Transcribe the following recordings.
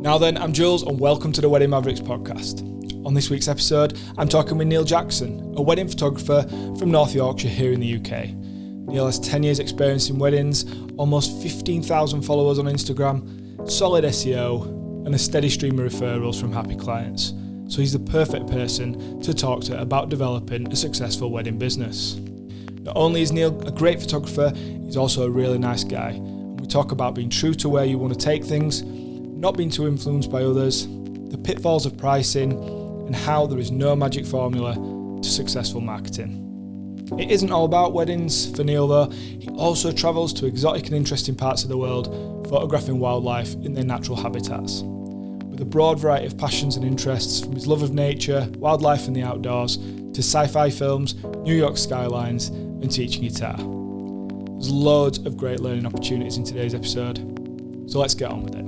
Now then, I'm Jules and welcome to the Wedding Mavericks podcast. On this week's episode, I'm talking with Neil Jackson, a wedding photographer from North Yorkshire here in the UK. Neil has 10 years experience in weddings, almost 15,000 followers on Instagram, solid SEO, and a steady stream of referrals from happy clients. So he's the perfect person to talk to about developing a successful wedding business. Not only is Neil a great photographer, he's also a really nice guy. And we talk about being true to where you want to take things, not being too influenced by others, the pitfalls of pricing, and how there is no magic formula to successful marketing. It isn't all about weddings for Neil though. He also travels to exotic and interesting parts of the world, photographing wildlife in their natural habitats. With a broad variety of passions and interests, from his love of nature, wildlife and the outdoors, to sci-fi films, New York skylines, and teaching guitar. There's loads of great learning opportunities in today's episode, so let's get on with it.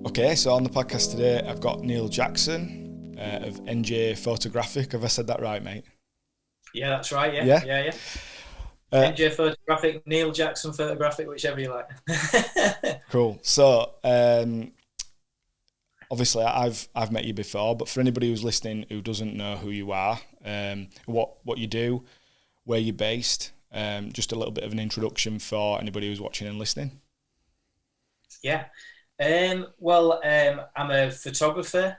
Okay, so on the podcast today, I've got Neil Jackson of NJ Photographic. Have I said that right, mate? Yeah, that's right. Yeah. NJ Photographic, Neil Jackson Photographic, whichever you like. Cool. So, obviously, I've met you before, but for anybody who's listening who doesn't know who you are, what you do, where you're based, just a little bit of an introduction for anybody who's watching and listening. Yeah. I'm a photographer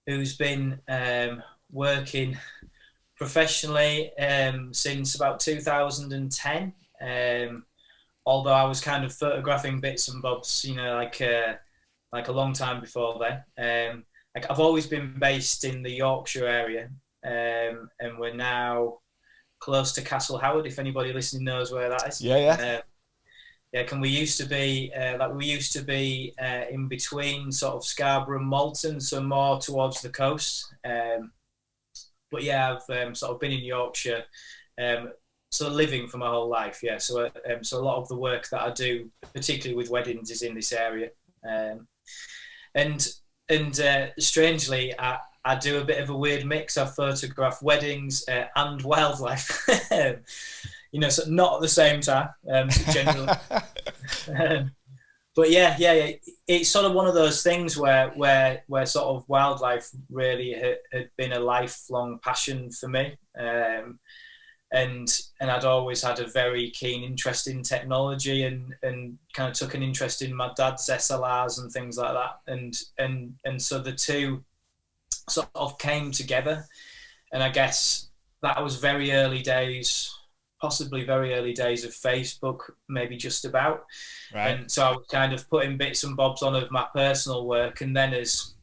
who's been working professionally since about 2010. Although I was kind of photographing bits and bobs, like a long time before then. I've always been based in the Yorkshire area, and we're now close to Castle Howard. If anybody listening knows where that is. Yeah. We used to be in between sort of Scarborough and Malton, so more towards the coast. But yeah, I've sort of been in Yorkshire, sort of living for my whole life. Yeah, so a lot of the work that I do, particularly with weddings, is in this area. And strangely, I do a bit of a weird mix. I photograph weddings and wildlife. So not at the same time, generally. But yeah, it's sort of one of those things where sort of wildlife really had been a lifelong passion for me. And I'd always had a very keen interest in technology and kind of took an interest in my dad's SLRs and things like that. And so the two sort of came together. And I guess that was very early days, possibly very early days of Facebook, maybe just about. Right. And so I was kind of putting bits and bobs on of my personal work. And then as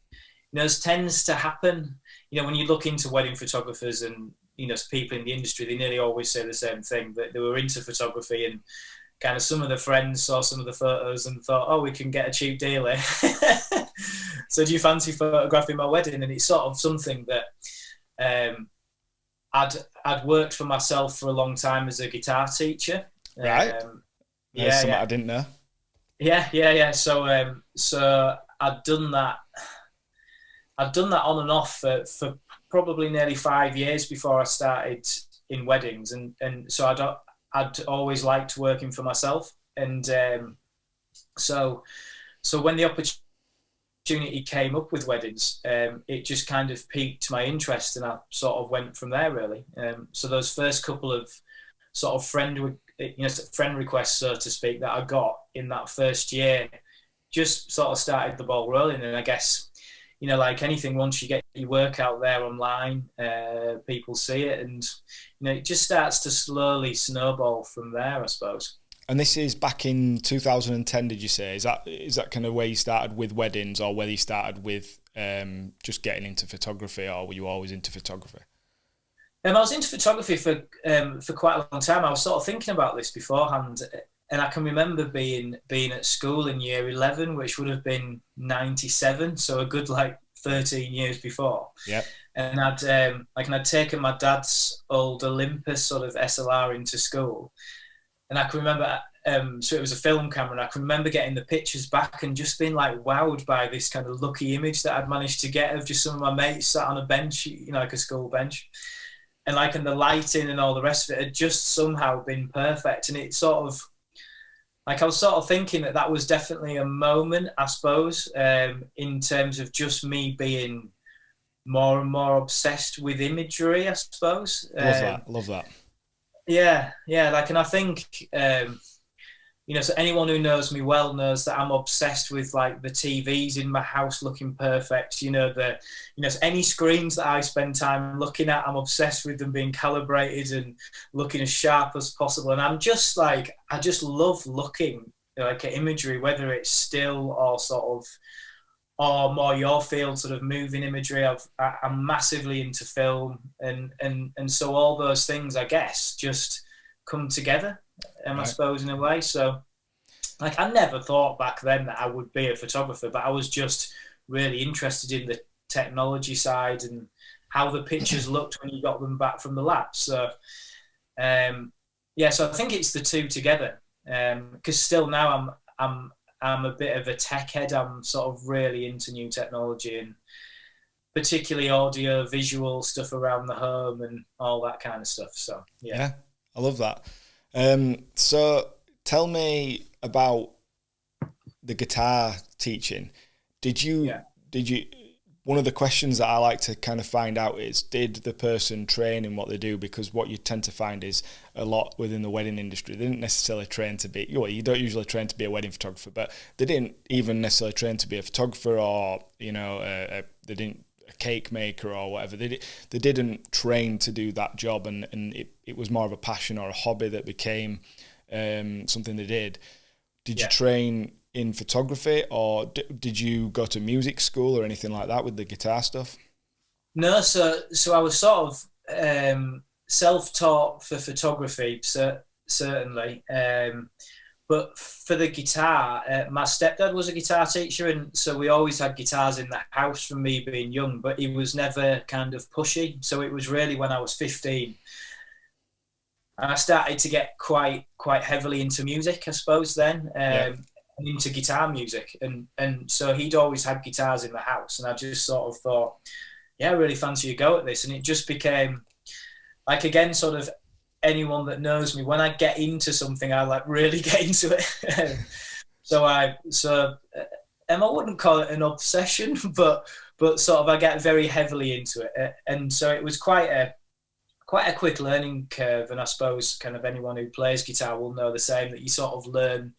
tends to happen, when you look into wedding photographers and, people in the industry, they nearly always say the same thing, that they were into photography and kind of some of the friends saw some of the photos and thought, oh, we can get a cheap deal here. So do you fancy photographing my wedding? And it's sort of something that I'd worked for myself for a long time as a guitar teacher. Right. I didn't know. Yeah. So I'd done that on and off for probably nearly 5 years before I started in weddings, and so I'd always liked working for myself, and so when the opportunity came up with weddings, it just kind of piqued my interest, and I sort of went from there really. So those first couple of sort of friend requests, so to speak, that I got in that first year just sort of started the ball rolling. And I guess, like anything, once you get your work out there online, people see it, and it just starts to slowly snowball from there, I suppose. And this is back in 2010, did you say? Is that kind of where you started with weddings, or whether you started with just getting into photography, or were you always into photography? I was into photography for quite a long time. I was sort of thinking about this beforehand, and I can remember being at school in year 11, which would have been 97, so a good 13 years before. Yeah. And I'd taken my dad's old Olympus sort of SLR into school. And I can remember, so it was a film camera, and I can remember getting the pictures back and just being wowed by this kind of lucky image that I'd managed to get of just some of my mates sat on a bench, like a school bench. And the lighting and all the rest of it had just somehow been perfect. And it sort of, like I was sort of thinking that was definitely a moment, I suppose, in terms of just me being more and more obsessed with imagery, I suppose. Love that. Yeah, yeah. Like, and I think, so anyone who knows me well knows that I'm obsessed with like the TVs in my house looking perfect. So any screens that I spend time looking at, I'm obsessed with them being calibrated and looking as sharp as possible. And I'm just like, I just love looking like at imagery, whether it's still or sort of, or more your field sort of moving imagery. I'm massively into film, and so all those things, I guess, just come together, Right. I suppose, in a way. So, like, I never thought back then that I would be a photographer, but I was just really interested in the technology side and how the pictures looked when you got them back from the lab. So, so I think it's the two together. Because still now I'm a bit of a tech head. I'm sort of really into new technology, and particularly audio, visual stuff around the home and all that kind of stuff. So, yeah. I love that. So tell me about the guitar teaching. Did you, one of the questions that I like to kind of find out is, did the person train in what they do? Because what you tend to find is a lot within the wedding industry, they didn't necessarily train to be, you don't usually train to be a wedding photographer, but they didn't even necessarily train to be a photographer, or, they didn't a cake maker or whatever. They didn't train to do that job, and it was more of a passion or a hobby that became something they did. Did you train in photography, or did you go to music school or anything like that with the guitar stuff? No, so I was sort of self-taught for photography, certainly. But for the guitar, my stepdad was a guitar teacher, and so we always had guitars in the house from me being young, but he was never kind of pushy. So it was really when I was 15, and I started to get quite heavily into music, I suppose, then. Into guitar music, and so he'd always had guitars in the house, and I just sort of thought, I really fancy a go at this. And it just became like, again, sort of, anyone that knows me, when I get into something, I like really get into it. I wouldn't call it an obsession, but sort of I get very heavily into it, and so it was quite a quick learning curve. And I suppose kind of anyone who plays guitar will know the same, that you sort of learn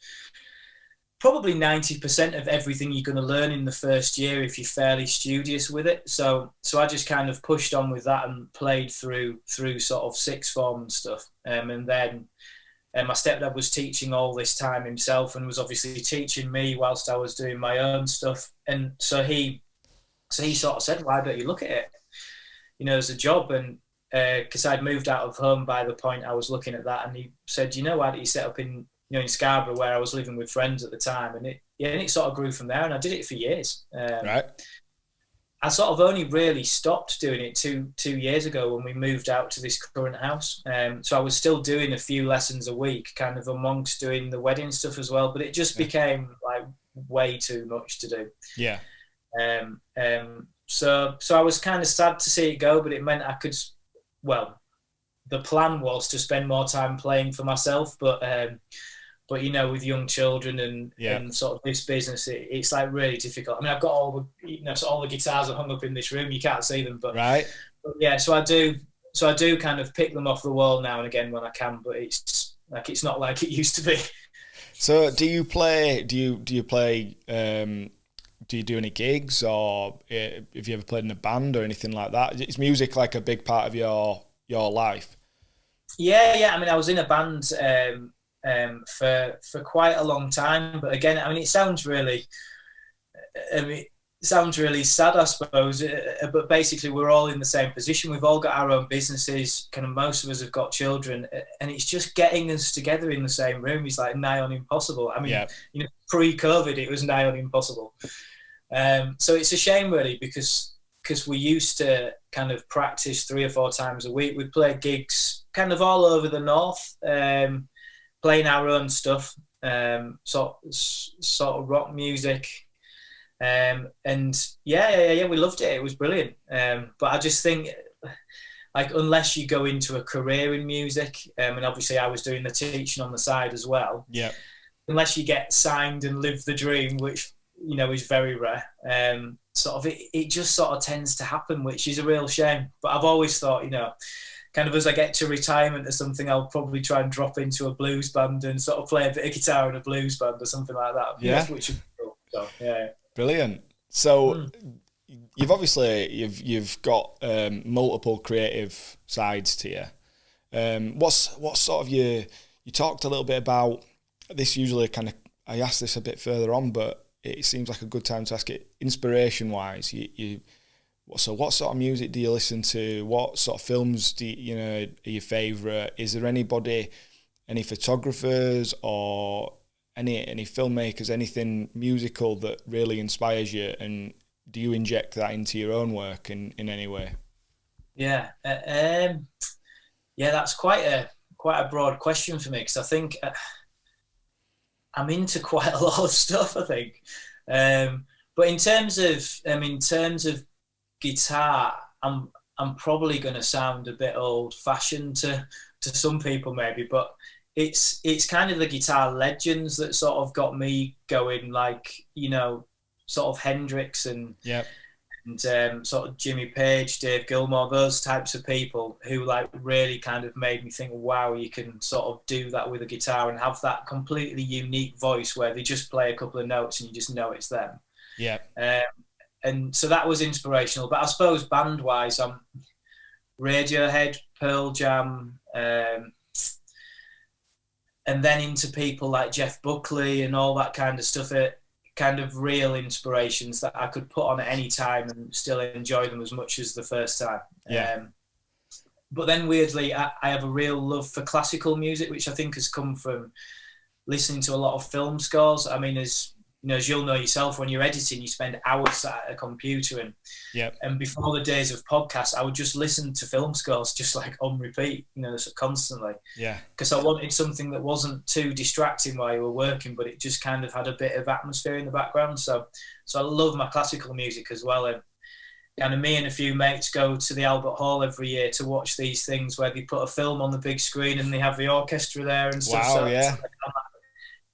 probably 90% of everything you're going to learn in the first year if you're fairly studious with it. So I just kind of pushed on with that and played through sort of sixth form and stuff. And then my stepdad was teaching all this time himself, and was obviously teaching me whilst I was doing my own stuff. And so he sort of said, why don't you look at it, as a job? And because I'd moved out of home by the point I was looking at that, and he said, why don't you set up in Scarborough, where I was living with friends at the time, and it sort of grew from there, and I did it for years. Right. I sort of only really stopped doing it two years ago when we moved out to this current house. So I was still doing a few lessons a week, kind of amongst doing the wedding stuff as well, but it just became like way too much to do. Yeah. So I was kind of sad to see it go, but it meant I could, the plan was to spend more time playing for myself, but with young children and sort of this business, it's like really difficult. I mean, I've got all the guitars are hung up in this room. You can't see them, but right. But yeah, so I do kind of pick them off the wall now and again when I can, but it's not like it used to be. So do you play? Do you do any gigs, or have you ever played in a band or anything like that? Is music like a big part of your life? Yeah. I mean, I was in a band for quite a long time, but again, I mean, it sounds really sad, I suppose. But basically, we're all in the same position. We've all got our own businesses. Kind of most of us have got children, and it's just getting us together in the same room is like nigh on impossible. I mean, pre-COVID, it was nigh on impossible. So it's a shame, really, because we used to kind of practice 3 or 4 times a week. We'd play gigs kind of all over the north, playing our own stuff, sort of rock music. And we loved it. It was brilliant. But I just think, like, unless you go into a career in music, and obviously I was doing the teaching on the side as well. Yeah. unless you get signed and live the dream, which is very rare. Sort of it just sort of tends to happen, which is a real shame. But I've always thought, kind of as I get to retirement or something, I'll probably try and drop into a blues band and sort of play a bit of guitar in a blues band or something like that. Yeah, which is cool. So yeah, brilliant. So you've obviously you've got multiple creative sides to you. What's sort of you talked a little bit about this. Usually, kind of I ask this a bit further on, but it seems like a good time to ask it. Inspiration wise, so what sort of music do you listen to? What sort of films are your favourite? Is there anybody, any photographers or any filmmakers, anything musical that really inspires you? And do you inject that into your own work in any way? Yeah, that's quite a broad question for me, because I think I'm into quite a lot of stuff, I think. But in terms of guitar, I'm probably going to sound a bit old-fashioned to some people maybe, but it's kind of the guitar legends that sort of got me going, like, sort of Hendrix and sort of Jimmy Page, Dave Gilmour, those types of people who like really kind of made me think, wow, you can sort of do that with a guitar and have that completely unique voice where they just play a couple of notes and you just know it's them. Yeah. And so that was inspirational. But I suppose band-wise, I'm Radiohead, Pearl Jam, and then into people like Jeff Buckley and all that kind of stuff. Kind of real inspirations that I could put on at any time and still enjoy them as much as the first time. Yeah. But then weirdly, I have a real love for classical music, which I think has come from listening to a lot of film scores. I mean, as you'll know yourself, when you're editing, you spend hours sat at a computer, and before the days of podcasts, I would just listen to film scores just like on repeat, constantly. Yeah. Because I wanted something that wasn't too distracting while you were working, but it just kind of had a bit of atmosphere in the background. So I love my classical music as well. And kind of me and a few mates go to the Albert Hall every year to watch these things where they put a film on the big screen and they have the orchestra there and stuff. Wow, yeah.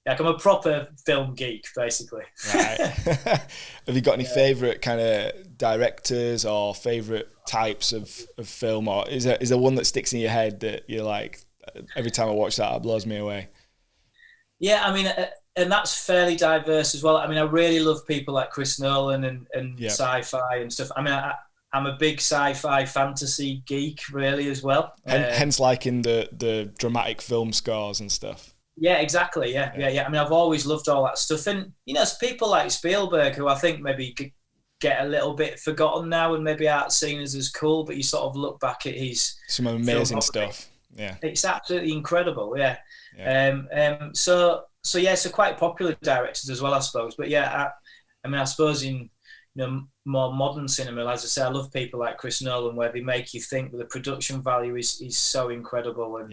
I'm a proper film geek, basically. Right. Have you got any favourite kind of directors or favourite types of film, or is there one that sticks in your head that you're like, every time I watch that, it blows me away? Yeah, I mean, and that's fairly diverse as well. I mean, I really love people like Chris Nolan and sci-fi and stuff. I mean, I'm a big sci-fi fantasy geek, really, as well. Hence, like in the dramatic film scores and stuff. Yeah, exactly. Yeah. I mean, I've always loved all that stuff. And, people like Spielberg, who I think maybe get a little bit forgotten now and maybe aren't seen as cool, but you sort of look back at his... Some amazing stuff. Yeah. It's absolutely incredible, yeah. So quite popular directors as well, I suppose. But yeah, I suppose in more modern cinema, as I say, I love people like Chris Nolan, where they make you think that the production value is so incredible.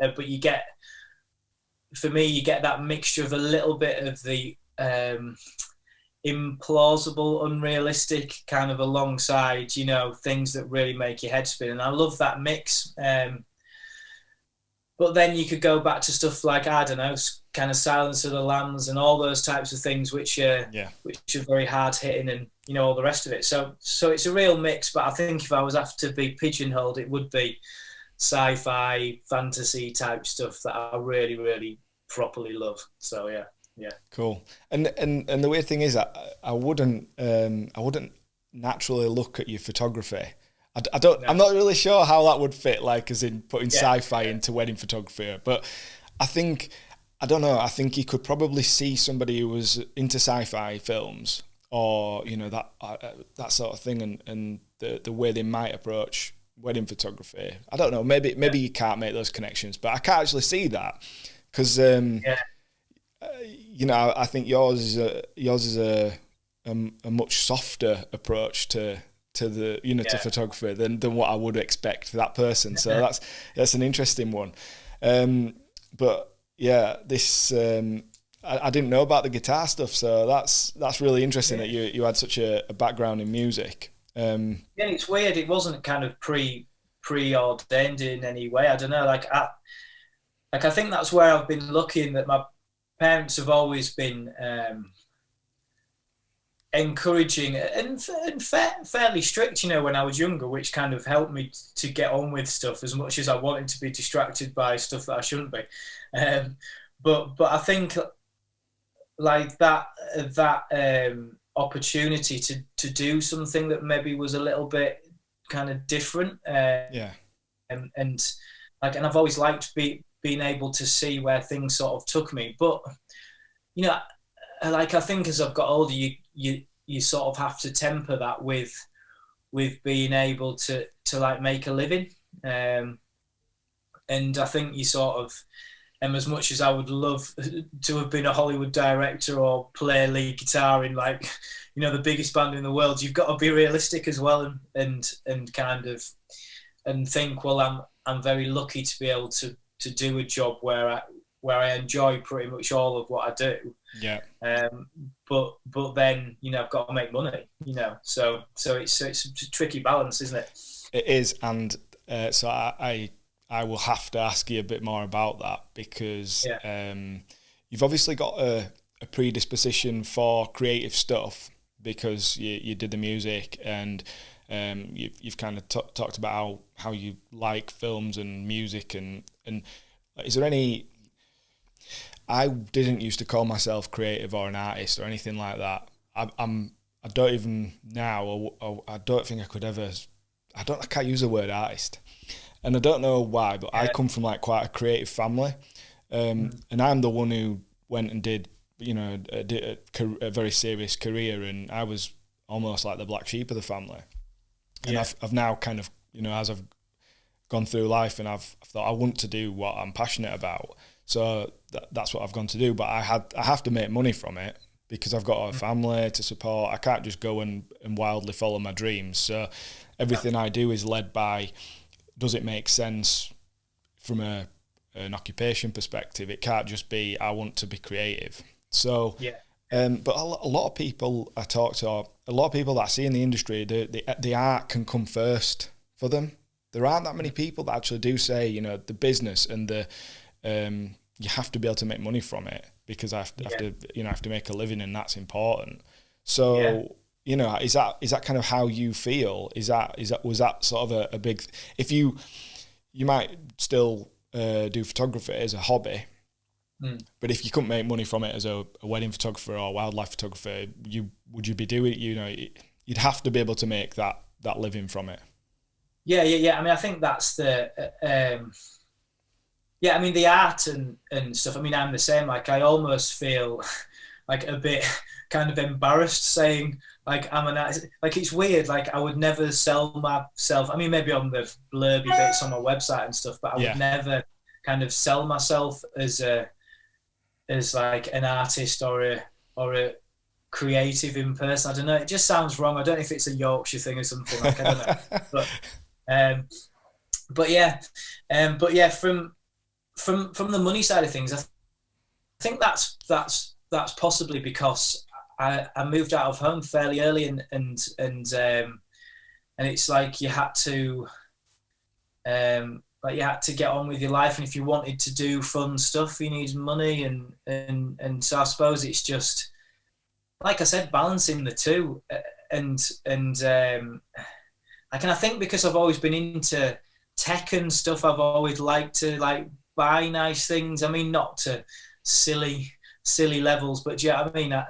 But you get... For me, you get that mixture of a little bit of the implausible, unrealistic kind of alongside, things that really make your head spin. And I love that mix. But then you could go back to stuff like, I don't know, kind of Silence of the Lambs and all those types of things, which are very hard hitting, and all the rest of it. So it's a real mix. But I think if I was asked to be pigeonholed, it would be sci-fi, fantasy type stuff that I really, really properly love. So yeah. Cool. And the weird thing is that I wouldn't naturally look at your photography. I don't. No. I'm not really sure how that would fit, like as in putting sci-fi into wedding photography. But I don't know. I think you could probably see somebody who was into sci-fi films, or that sort of thing, and the way they might approach wedding photography. I don't know. Maybe you can't make those connections, but I can't actually see that because I think yours is a much softer approach to the to photography than what I would expect that person. So that's an interesting one. But yeah, this I didn't know about the guitar stuff, so that's really interesting that you had such a background in music. It's weird. It wasn't kind of preordained in any way. I don't know. I think that's where I've been looking, that my parents have always been encouraging and fairly strict, when I was younger, which kind of helped me to get on with stuff as much as I wanted to be distracted by stuff that I shouldn't be. But I think like that opportunity to do something that maybe was a little bit kind of different. And I've always liked being able to see where things sort of took me. But I think as I've got older, you sort of have to temper that with being able to like make a living. And I think you sort of, as much as I would love to have been a Hollywood director or play lead guitar in the biggest band in the world, you've got to be realistic as well and kind of and think, well, I'm very lucky to be able to do a job where I enjoy pretty much all of what I do. Yeah. But then I've got to make money. So it's a tricky balance, isn't it? It is, and so I will have to ask you a bit more about that because you've obviously got a predisposition for creative stuff because you did the music and you've kind of talked about how you like films and music and is there any... I didn't used to call myself creative or an artist or anything like that. I don't even now, or I don't think I could ever... I can't use the word artist. And I don't know why, but I come from like quite a creative family. And I'm the one who went and did a very serious career, and I was almost like the black sheep of the family. And I've now kind of, as I've gone through life and I've thought I want to do what I'm passionate about. So that's what I've gone to do. But I have to make money from it because I've got a family to support. I can't just go and wildly follow my dreams. So everything I do is led by, does it make sense from an occupation perspective? It can't just be, I want to be creative. So, but a lot of people I talk to, a lot of people that I see in the industry, the art can come first for them. There aren't that many people that actually do say, the business and the you have to be able to make money from it because I have to make a living, and that's important. So is that kind of how you feel? Was that sort of a big? If you might still do photography as a hobby, but if you couldn't make money from it as a wedding photographer or wildlife photographer, would you be doing? You'd have to be able to make that living from it. Yeah. I mean, I think that's the. I mean, the art and stuff. I mean, I'm the same. Like, I almost feel like a bit kind of embarrassed saying like I'm an artist. Like, it's weird. Like, I would never sell myself. I mean, maybe on the blurby bits on my website and stuff, but I would never kind of sell myself as like an artist or a creative in person. I don't know. It just sounds wrong. I don't know if it's a Yorkshire thing or something. Like, I don't know. But from the money side of things, I think that's possibly because I moved out of home fairly early, and it's like you had to get on with your life, and if you wanted to do fun stuff, you needed money, and so I suppose it's just, like I said, balancing the two, and I think because I've always been into tech and stuff, I've always liked to like buy nice things. I mean, not to silly levels, but I mean, I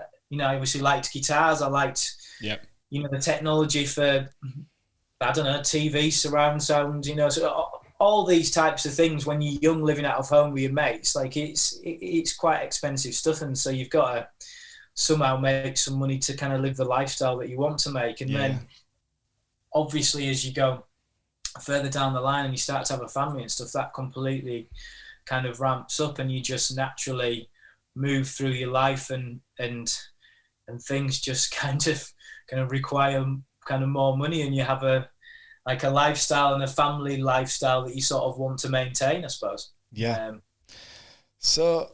obviously liked guitars. I liked, the technology for, I don't know, TV, surround sound, so all these types of things. When you're young, living out of home with your mates, like it's quite expensive stuff, and so you've got to somehow make some money to kind of live the lifestyle that you want to make, and then obviously as you go further down the line and you start to have a family and stuff, that completely kind of ramps up, and you just naturally move through your life, and things just kind of require kind of more money, and you have a lifestyle and a family lifestyle that you sort of want to maintain, I suppose. So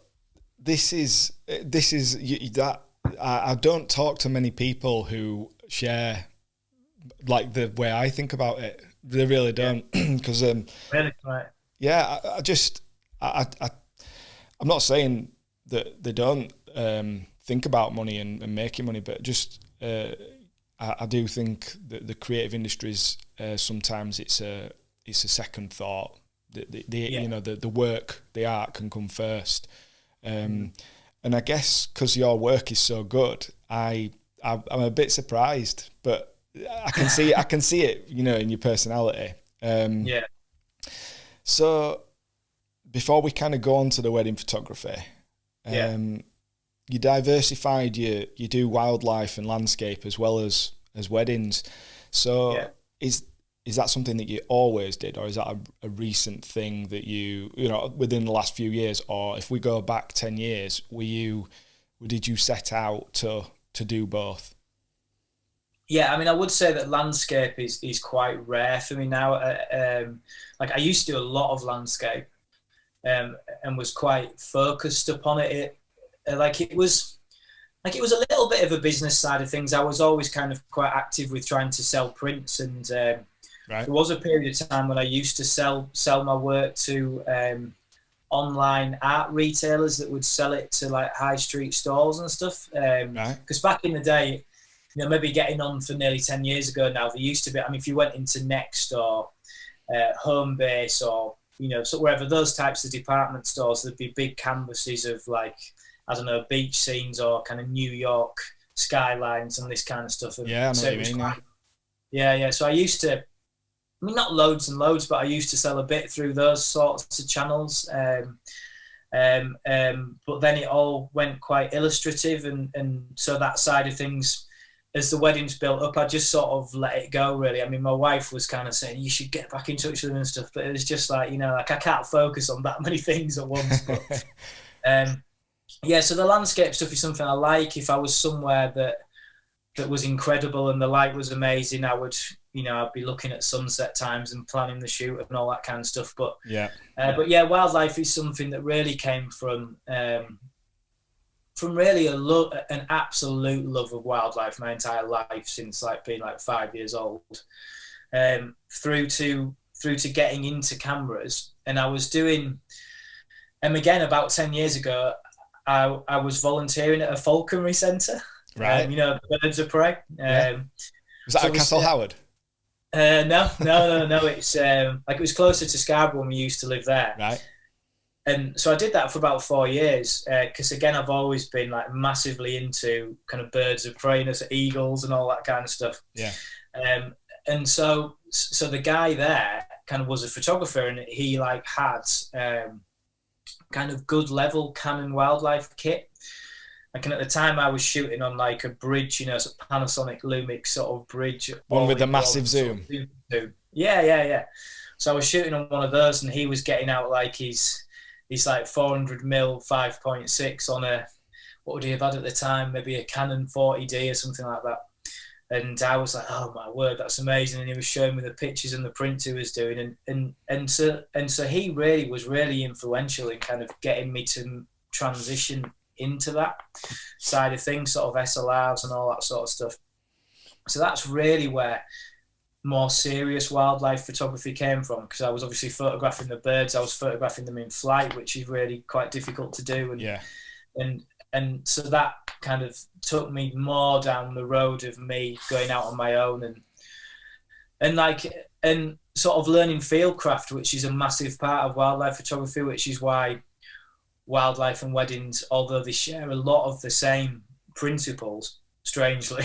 this is that I don't talk to many people who share like the way I think about it. They really don't, because really, right? I'm not saying that they don't think about money and making money, but just I do think that the creative industries sometimes it's a second thought. The work, the art can come first, and I guess because your work is so good, I'm a bit surprised, but I can see it, in your personality. So before we kind of go on to the wedding photography, you diversified. You do wildlife and landscape as well as weddings. So is that something that you always did, or is that a recent thing that you within the last few years, or if we go back 10 years, did you set out to do both? Yeah, I mean, I would say that landscape is quite rare for me now. Like I used to do a lot of landscape, and was quite focused upon it. It was a little bit of a business side of things. I was always kind of quite active with trying to sell prints, and there was a period of time when I used to sell my work to online art retailers that would sell it to like high street stores and stuff. Because back in the day, maybe getting on for nearly 10 years ago now, there used to be, I mean, if you went into Next or Homebase or, so wherever those types of department stores, there'd be big canvases of like, I don't know, beach scenes or kind of New York skylines and this kind of stuff. And yeah, I know so what you mean. Yeah. So I used to, I mean, not loads and loads, but I used to sell a bit through those sorts of channels. But then it all went quite illustrative. And so that side of things, as the weddings built up, I just sort of let it go, really. I mean, my wife was kind of saying, you should get back in touch with them and stuff. But it was just like, I can't focus on that many things at once. But so the landscape stuff is something I like. If I was somewhere that was incredible and the light was amazing, I would, I'd be looking at sunset times and planning the shoot and all that kind of stuff. But wildlife is something that really came from really an absolute love of wildlife my entire life, since being 5 years old, through to getting into cameras. And I was doing, again, about 10 years ago, I was volunteering at a falconry centre. Right. Birds of prey. Was that at Castle Howard? No. It's it was closer to Scarborough when we used to live there. Right. And so I did that for about 4 years, because again, I've always been massively into kind of birds of prey, eagles and all that kind of stuff. Yeah. And so the guy there kind of was a photographer, and he had kind of good level Canon wildlife kit. And at the time I was shooting on a bridge, a Panasonic Lumix sort of bridge. One with the massive zoom. Yeah. So I was shooting on one of those, and he was getting out his 400mm 5.6 on what would he have had at the time? Maybe a Canon 40D or something like that. And I was like, oh my word, that's amazing. And he was showing me the pictures and the prints he was doing. And so he really was really influential in kind of getting me to transition into that side of things, sort of SLRs and all that sort of stuff. So that's really where more serious wildlife photography came from, because I was obviously photographing the birds, I was photographing them in flight, which is really quite difficult to do. And so that kind of took me more down the road of me going out on my own and sort of learning fieldcraft, which is a massive part of wildlife photography, which is why wildlife and weddings, although they share a lot of the same principles, strangely,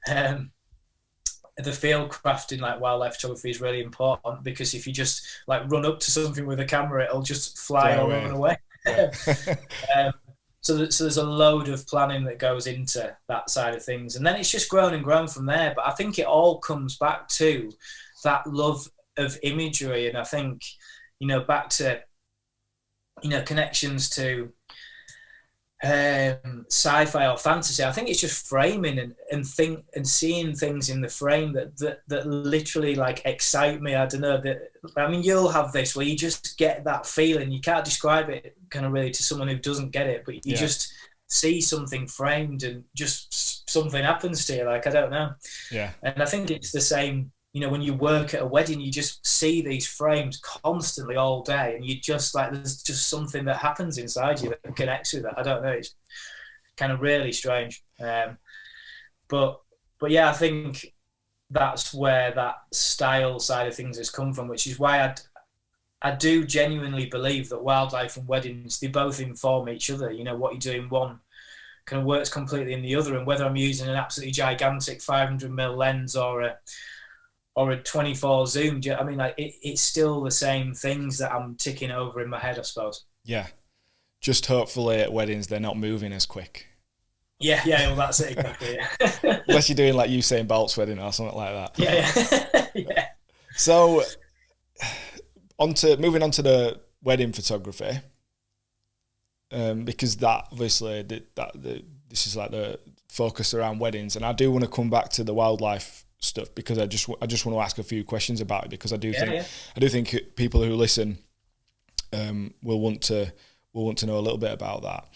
the fieldcraft in wildlife photography is really important, because if you just run up to something with a camera, it'll just fly all over away. Yeah. So there's a load of planning that goes into that side of things, and then it's just grown and grown from there. But I think it all comes back to that love of imagery, and I think back to connections to sci-fi or fantasy. I think it's just framing and seeing things in the frame that literally excite me. I don't know, you'll have this where you just get that feeling. You can't describe it kind of really to someone who doesn't get it, but you just see something framed and just something happens to you. I don't know. Yeah. And I think it's the same you know, when you work at a wedding, you just see these frames constantly all day, and you just like, there's just something that happens inside you that connects with it. I don't know. It's kind of really strange. But yeah, I think that's where that style side of things has come from, which is why I do genuinely believe that wildlife and weddings, they both inform each other. You know, what you do in one kind of works completely in the other, and whether I'm using an absolutely gigantic 500mm lens or a 24 zoom, I mean, like it's still the same things that I'm ticking over in my head, I suppose. Yeah, just hopefully at weddings they're not moving as quick. Yeah, well, that's it, exactly. Yeah. Unless you're doing like Usain Bolt's wedding or something like that. Yeah. Yeah. So, moving on to the wedding photography, because that obviously this is like the focus around weddings, and I do want to come back to the wildlife stuff because I just want to ask a few questions about it, because I do think people who listen will want to know a little bit about that.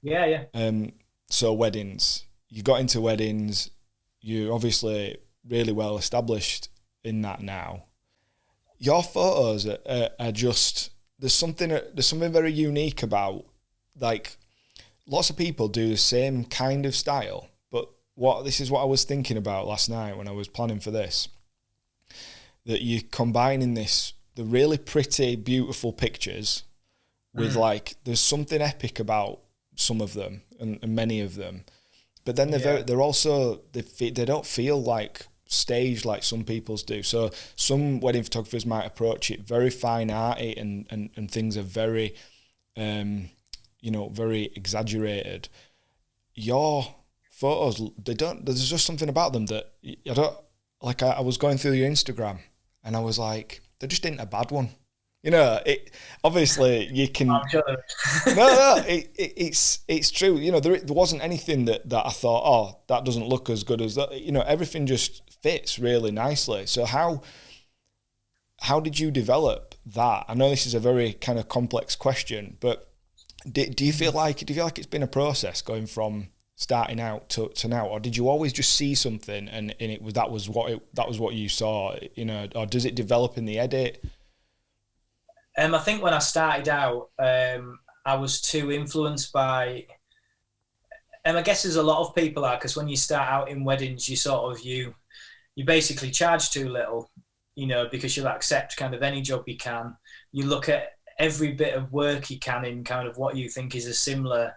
Yeah. So weddings, you got into weddings, you're obviously really well established in that now. Your photos are just, there's something very unique about, like, lots of people do the same kind of style, but this is what I was thinking about last night when I was planning for this, that you're combining the really pretty, beautiful pictures with like, there's something epic about some of them and many of them, but then they're also, they don't feel like staged like some people's do. So some wedding photographers might approach it very fine arty and things are very very exaggerated. Your photos, there's just something about them that I don't like. I was going through your Instagram and I was like, there just ain't a bad one. You know, it obviously you can. I'm sure. It's true. You know, there wasn't anything that I thought, oh, that doesn't look as good as that. You know, everything just fits really nicely. So how did you develop that? I know this is a very kind of complex question, but do you feel like it's been a process going from starting out to now, or did you always just see something and that was what you saw? You know, or does it develop in the edit? I think when I started out, I was too influenced by, and I guess there's a lot of people are, because when you start out in weddings, you basically charge too little, you know, because you'll accept kind of any job you can. You look at every bit of work you can in kind of what you think is a similar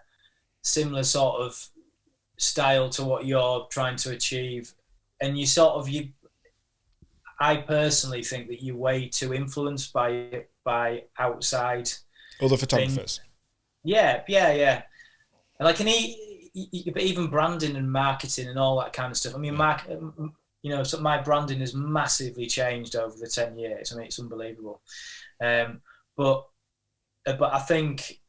sort of style to what you're trying to achieve, and I personally think that you're way too influenced by outside other photographers. Things. Yeah. And like, even branding and marketing and all that kind of stuff. I mean, so my branding has massively changed over the 10 years. I mean, it's unbelievable. But I think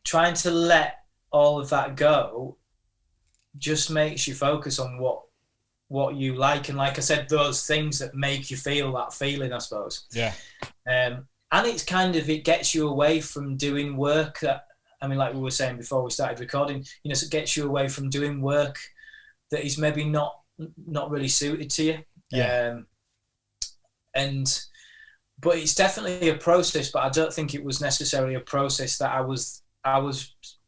trying to let all of that go just makes you focus on what you like, and like I said, those things that make you feel that feeling, I suppose. Yeah. And it's kind of, it gets you away from doing work that, I mean, like we were saying before we started recording, you know, so it gets you away from doing work that is maybe not really suited to you. Yeah. But it's definitely a process, but I don't think it was necessarily a process that I was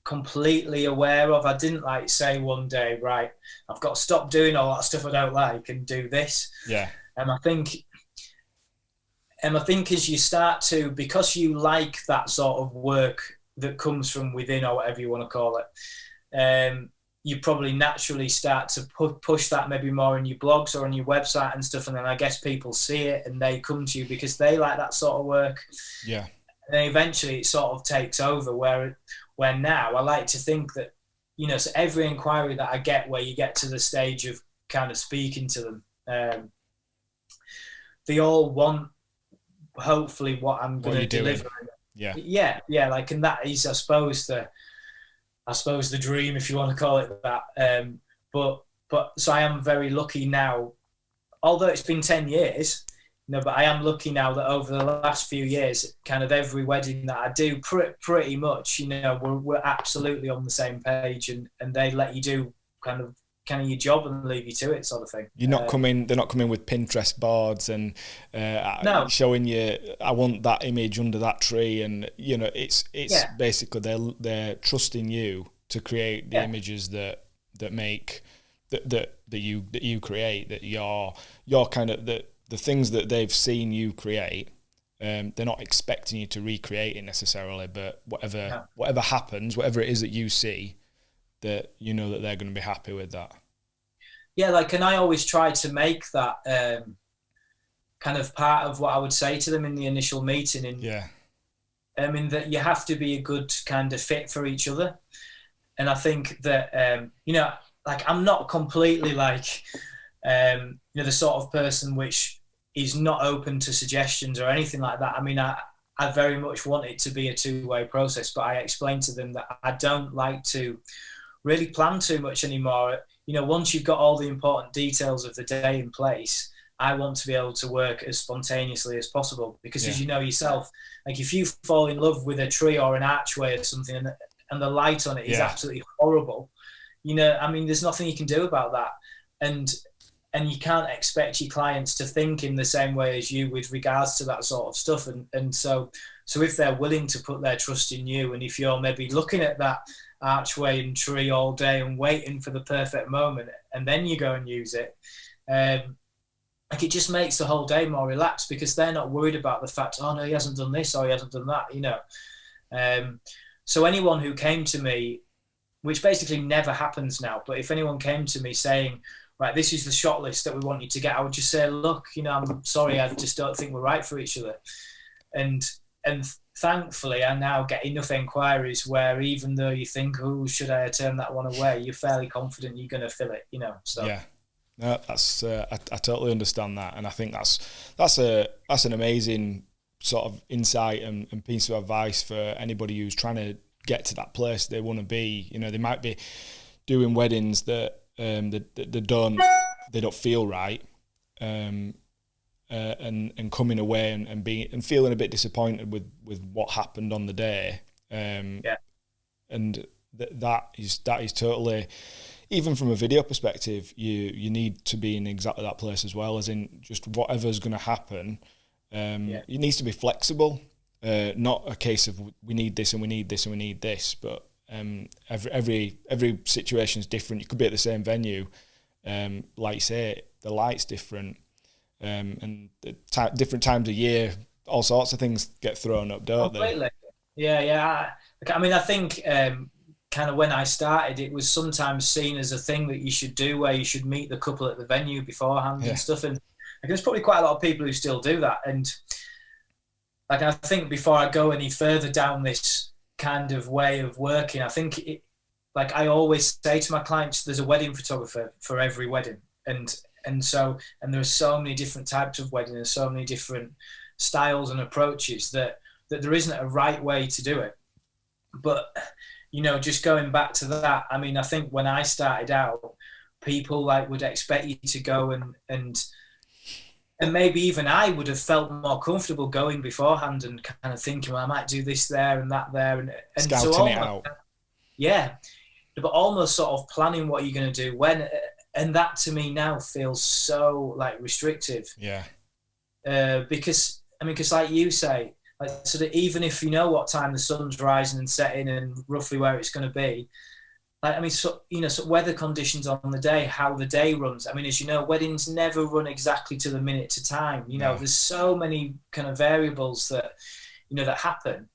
completely aware of. I didn't like say one day, right, I've got to stop doing all that stuff I don't like and do this. Yeah. And I think as you start to, because you like that sort of work that comes from within, or whatever you want to call it, you probably naturally start to push that maybe more in your blogs or on your website and stuff. And then I guess people see it and they come to you because they like that sort of work. Yeah. And then eventually it sort of takes over, where now I like to think that, you know, so every inquiry that I get where you get to the stage of kind of speaking to them, they all want, hopefully, what I'm going to deliver. Yeah. Like, and that is, I suppose the dream, if you want to call it that. But so I am very lucky now, although it's been 10 years, you know, but I am lucky now that over the last few years, kind of every wedding that I do, pretty much, you know, we're absolutely on the same page, and they let you do kind of kind of your job and leave you to it, sort of thing. They're not coming with Pinterest boards and no. showing you, I want that image under that tree, and it's basically they're trusting you to create the images that make that you create, that your kind of the things that they've seen you create. They're not expecting you to recreate it necessarily, but whatever happens, whatever it is that you see, that that they're going to be happy with that. Yeah, and I always try to make that kind of part of what I would say to them in the initial meeting. And that you have to be a good kind of fit for each other. And I think that I'm not completely the sort of person which is not open to suggestions or anything like that. I mean, I very much want it to be a two-way process, but I explain to them that I don't like to really plan too much anymore. Once you've got all the important details of the day in place, I want to be able to work as spontaneously as possible, because as you know yourself, if you fall in love with a tree or an archway or something and the light on it is absolutely horrible, there's nothing you can do about that. And you can't expect your clients to think in the same way as you with regards to that sort of stuff. And so if they're willing to put their trust in you, and if you're maybe looking at that archway and tree all day and waiting for the perfect moment, and then you go and use it, it just makes the whole day more relaxed, because they're not worried about the fact, oh no, he hasn't done this or he hasn't done that, So anyone who came to me, which basically never happens now, but if anyone came to me saying, right, this is the shot list that we want you to get, I would just say, look, I'm sorry, I just don't think we're right for each other. And thankfully, I now get enough inquiries where even though you think, oh, should I turn that one away, you're fairly confident you're going to fill it, So yeah, no, that's I totally understand that, and I think that's an amazing sort of insight and piece of advice for anybody who's trying to get to that place they want to be. They might be doing weddings that they don't feel right, and coming away and feeling a bit disappointed with what happened on the day, and that is totally, even from a video perspective, you need to be in exactly that place as well, as in just whatever's going to happen. It needs to be flexible, not a case of we need this and we need this and we need this, but every situation is different. You could be at the same venue, like you say, the light's different, and different times of year, all sorts of things get thrown up, don't they? Yeah. I mean, I think kind of when I started, it was sometimes seen as a thing that you should do, where you should meet the couple at the venue beforehand and stuff. And there's probably quite a lot of people who still do that. And I think before I go any further down this kind of way of working, I think I always say to my clients, there's a wedding photographer for every wedding, and there are so many different types of wedding and so many different styles and approaches that there isn't a right way to do it. But just going back to that, I mean, I think when I started out, people would expect you to go and maybe even I would have felt more comfortable going beforehand and kind of thinking, well, I might do this there and that there. And scouting so it out. Yeah. But almost sort of planning what you're going to do when, and that to me now feels so restrictive. Yeah. Because like you say, so that even if you know what time the sun's rising and setting and roughly where it's going to be, so weather conditions on the day, how the day runs. I mean, as you know, weddings never run exactly to the minute to time. There's so many kind of variables that, that happen,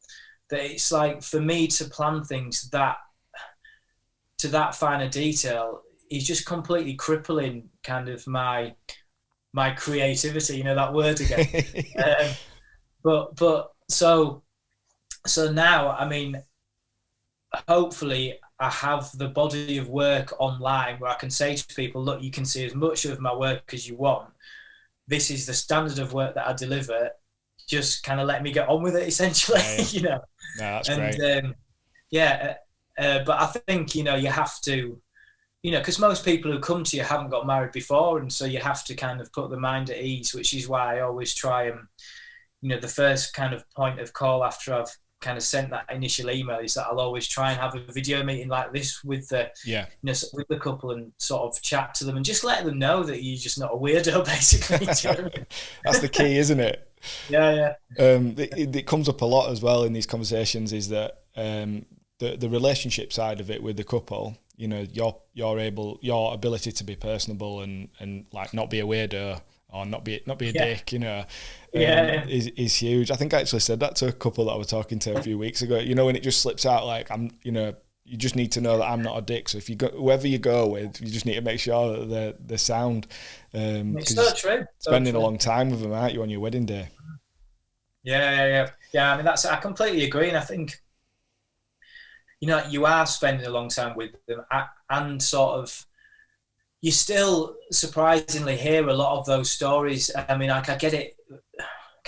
that it's for me to plan things that to that finer detail is just completely crippling kind of my creativity, that word again. But so now, I mean, hopefully I have the body of work online where I can say to people, look, you can see as much of my work as you want. This is the standard of work that I deliver. Just kind of let me get on with it, essentially. No, that's great. But I think, you have to, because most people who come to you haven't got married before. And so you have to kind of put the mind at ease, which is why I always try and, the first kind of point of call after I've kind of sent that initial email is that I'll always try and have a video meeting like this with the with the couple and sort of chat to them and just let them know that you're just not a weirdo, basically. That's the key, isn't it? Yeah. It comes up a lot as well in these conversations, is that the relationship side of it with the couple, you know, your ability to be personable and like not be a weirdo or not be a dick, you know, is huge. I think I actually said that to a couple that I was talking to a few weeks ago. You know, when it just slips out, like, you just need to know that I'm not a dick. So if you go, whoever you go with, you just need to make sure that they're sound. It's so true. Spending a long time with them, aren't you, on your wedding day? Yeah. I mean, I completely agree, and I think, you know, you are spending a long time with them, and sort of, you still surprisingly hear a lot of those stories. I mean, like, I get it.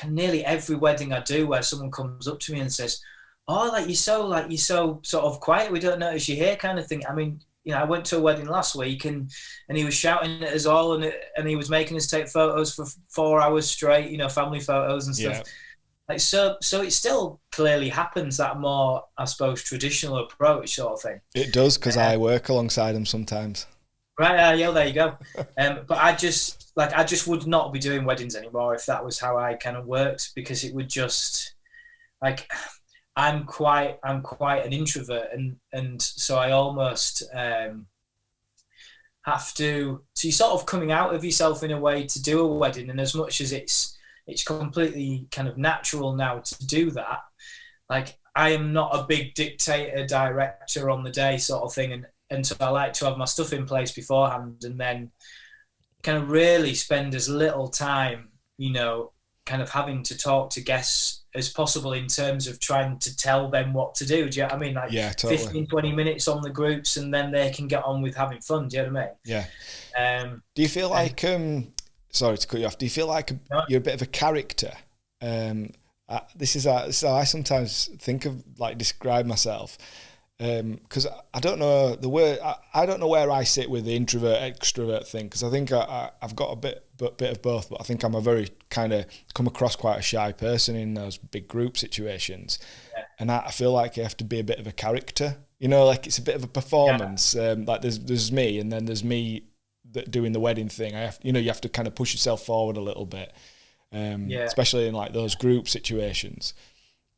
Nearly every wedding I do, where someone comes up to me and says, "Oh, you're so sort of quiet. We don't notice you here," kind of thing. I mean, you know, I went to a wedding last week, and he was shouting at us all, and he was making us take photos for 4 hours straight. You know, family photos and stuff. Yeah. Like, so it still clearly happens, that more, I suppose, traditional approach sort of thing. It does, because I work alongside them sometimes. Right, yeah, there you go. But I just would not be doing weddings anymore if that was how I kind of worked, because it would just, like, I'm quite an introvert, and so I almost have to. So you're sort of coming out of yourself in a way to do a wedding, and as much as it's completely kind of natural now to do that, like, I am not a big dictator director on the day sort of thing, and so I like to have my stuff in place beforehand, and then kind of really spend as little time, you know, kind of having to talk to guests as possible in terms of trying to tell them what to do. Do you know what I mean? Like, yeah, totally. 15, 20 minutes on the groups, and then they can get on with having fun. Do you know what I mean? Yeah. Do you feel like, sorry to cut you off, do you feel like you're a bit of a character? This is how I sometimes think of, like, describe myself. Because I don't know the word. I don't know where I sit with the introvert extrovert thing, because I think I've got a bit of both, but I think I'm a very kind of come across quite a shy person in those big group situations, and I feel like you have to be a bit of a character. You know, like, it's a bit of a performance. Like, there's me, and then there's me that doing the wedding thing. You have to kind of push yourself forward a little bit, especially in, like, those group situations.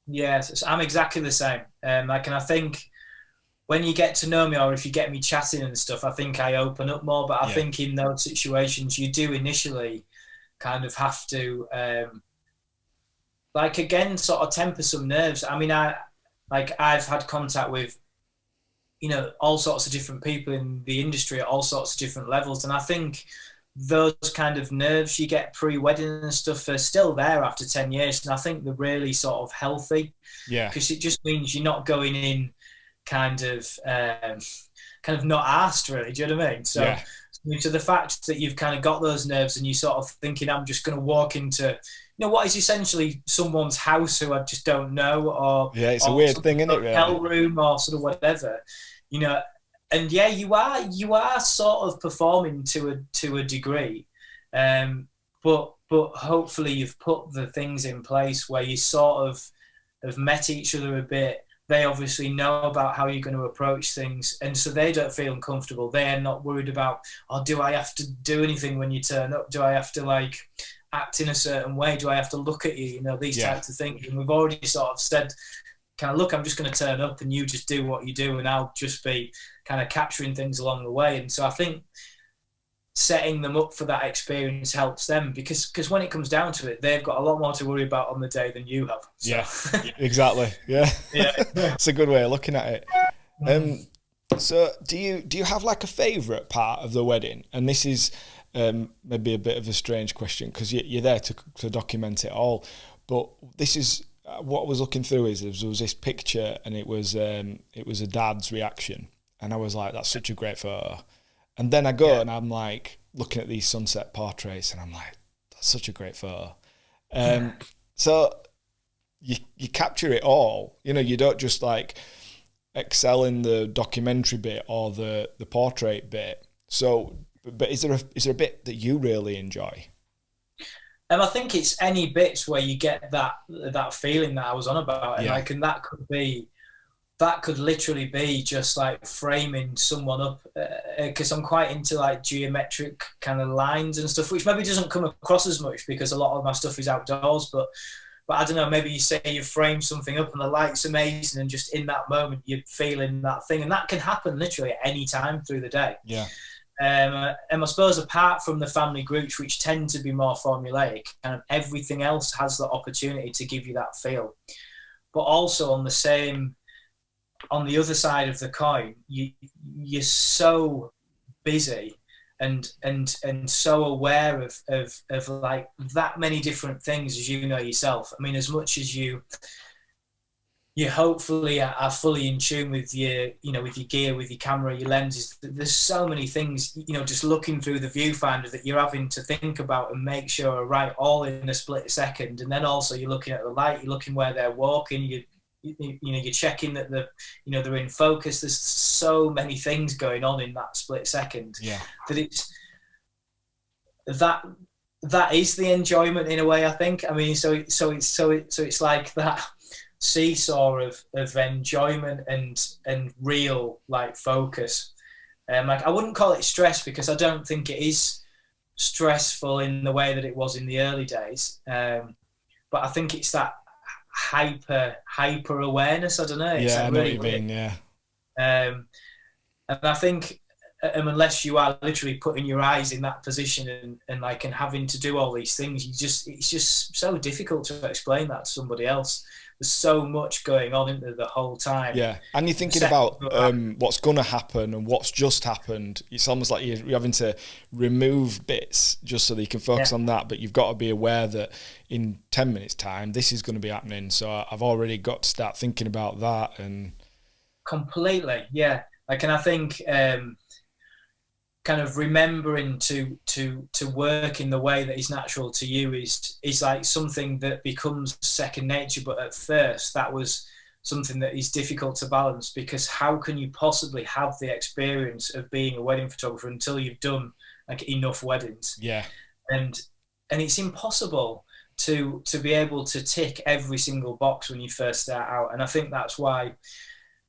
Yes, I'm exactly the same. And I think, when you get to know me, or if you get me chatting and stuff, I think I open up more. But I think in those situations, you do initially kind of have to, again, sort of temper some nerves. I mean, I've had contact with, you know, all sorts of different people in the industry at all sorts of different levels. And I think those kind of nerves you get pre-wedding and stuff are still there after 10 years. And I think they're really sort of healthy. Yeah. Because it just means you're not going in kind of not asked, really. Do you know what I mean? So the fact that you've kind of got those nerves, and you sort of thinking, I'm just going to walk into, you know, what is essentially someone's house who I just don't know, or it's a weird thing, isn't it? Really? Hotel room or sort of whatever, you know. And you are sort of performing to a degree, but hopefully you've put the things in place where you sort of have met each other a bit. They obviously know about how you're going to approach things, and so they don't feel uncomfortable. They're not worried about, do I have to do anything when you turn up? Do I have to, like, act in a certain way? Do I have to look at you? You know, these types of things. And we've already sort of said, kind of, look, I'm just going to turn up, and you just do what you do, and I'll just be kind of capturing things along the way. And so I think setting them up for that experience helps them, because when it comes down to it, they've got a lot more to worry about on the day than you have. So. Yeah, exactly. Yeah. It's a good way of looking at it. So do you have, like, a favourite part of the wedding? And this is maybe a bit of a strange question, because you're there to document it all, but this is what I was looking through is there was this picture, and it was a dad's reaction, and I was like, that's such a great photo. And then I go and I'm, like, looking at these sunset portraits, and I'm like, that's such a great photo. So you capture it all. You know, you don't just, like, excel in the documentary bit or the portrait bit. So, but is there a bit that you really enjoy? And I think it's any bits where you get that feeling that I was on about, and like, and that could literally be just like framing someone up, because I'm quite into like geometric kind of lines and stuff, which maybe doesn't come across as much because a lot of my stuff is outdoors, but I don't know, maybe you say you frame something up and the light's amazing, and just in that moment you're feeling that thing, and that can happen literally at any time through the day. Yeah. And I suppose apart from the family groups, which tend to be more formulaic, kind of everything else has the opportunity to give you that feel. But also on the other side of the coin, you're so busy and so aware of like that many different things, as you know yourself. I mean, as much as you hopefully are fully in tune with your, with your gear, with your camera, your lenses. There's so many things, just looking through the viewfinder that you're having to think about and make sure are right, all in a split second. And then also you're looking at the light, you're looking where they're walking, you're checking that they're in focus. There's so many things going on in that split second. Yeah. That it's that is the enjoyment in a way, I think. I mean, so it's like that seesaw of enjoyment and real like focus. Like, I wouldn't call it stress, because I don't think it is stressful in the way that it was in the early days. But I think it's that hyper awareness. I don't know. It's yeah, like I know really what you mean. Yeah. And I think unless you are literally putting your eyes in that position and having to do all these things, it's just so difficult to explain that to somebody else. There's so much going on into the whole time. Yeah, and you're thinking about what's going to happen and what's just happened. It's almost like you're having to remove bits just so that you can focus on that, but you've got to be aware that in 10 minutes' time, this is going to be happening. So I've already got to start thinking about that. And completely, yeah. Like, and I think kind of remembering to work in the way that is natural to you is like something that becomes second nature. But at first, that was something that is difficult to balance, because how can you possibly have the experience of being a wedding photographer until you've done like enough weddings? Yeah. And it's impossible to be able to tick every single box when you first start out. And I think that's why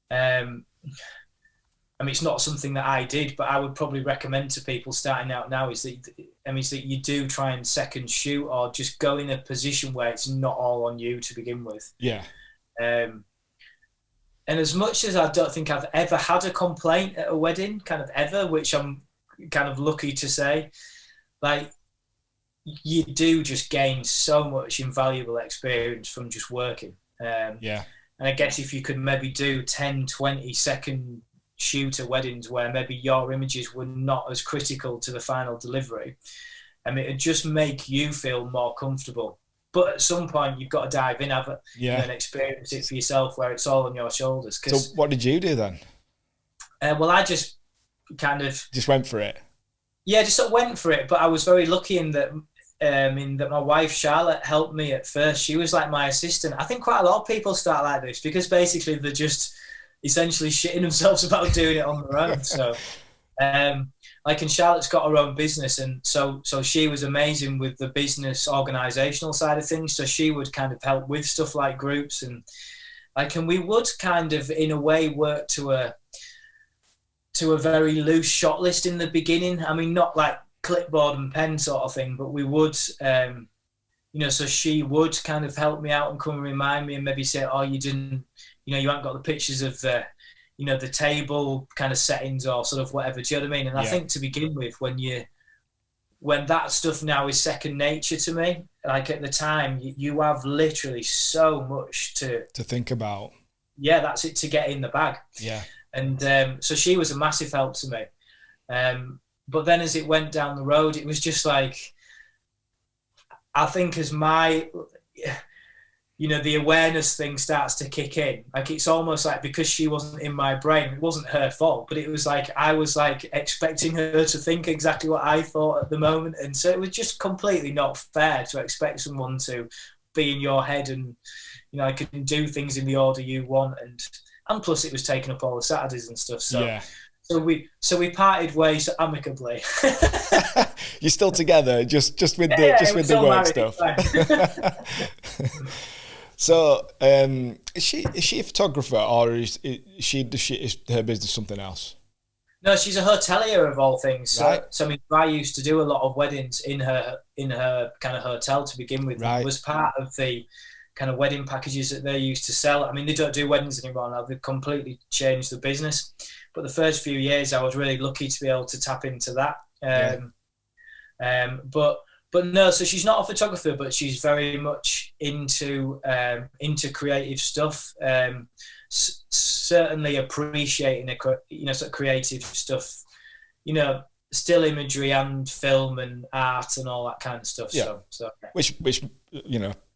I mean, it's not something that I did, but I would probably recommend to people starting out now is that you do try and second shoot, or just go in a position where it's not all on you to begin with. Yeah. And as much as I don't think I've ever had a complaint at a wedding, kind of ever, which I'm kind of lucky to say, like, you do just gain so much invaluable experience from just working. Yeah. And I guess if you could maybe do 10, 20 second shooter weddings where maybe your images were not as critical to the final delivery, I mean, it'd just make you feel more comfortable. But at some point, you've got to dive in, and experience it for yourself, where it's all on your shoulders. So what did you do then? Well, I just kind of just went for it. Yeah, just sort of went for it. But I was very lucky in that my wife Charlotte helped me at first. She was like my assistant. I think quite a lot of people start like this, because basically they're just essentially shitting themselves about doing it on their own. So, and Charlotte's got her own business, and so she was amazing with the business organizational side of things. So she would kind of help with stuff like groups, and we would kind of in a way work to a very loose shot list in the beginning. I mean, not like clipboard and pen sort of thing, but we would, so she would kind of help me out and come and remind me, and maybe say, oh, you didn't, you haven't got the pictures of the, the table kind of settings or sort of whatever. Do you know what I mean? And I think to begin with, when that stuff now is second nature to me, like at the time, you have literally so much to think about. Yeah, that's it, to get in the bag. Yeah. And so she was a massive help to me. But then as it went down the road, it was just like, I think as my, the awareness thing starts to kick in, like it's almost like because she wasn't in my brain, it wasn't her fault, but it was like I was like expecting her to think exactly what I thought at the moment. And so it was just completely not fair to expect someone to be in your head and, I can do things in the order you want. And plus it was taking up all the Saturdays and stuff. So, So we parted ways amicably. You're still together, just with the work stuff. So, is she a photographer, or is her business something else? No, she's a hotelier of all things. Right. So I mean, I used to do a lot of weddings in her kind of hotel to begin with. Right. It was part of the kind of wedding packages that they used to sell. I mean, they don't do weddings anymore now. They've completely changed the business. But the first few years, I was really lucky to be able to tap into that. But no, so she's not a photographer, but she's very much into creative stuff. Certainly appreciating sort of creative stuff, still imagery and film and art and all that kind of stuff. Yeah. So which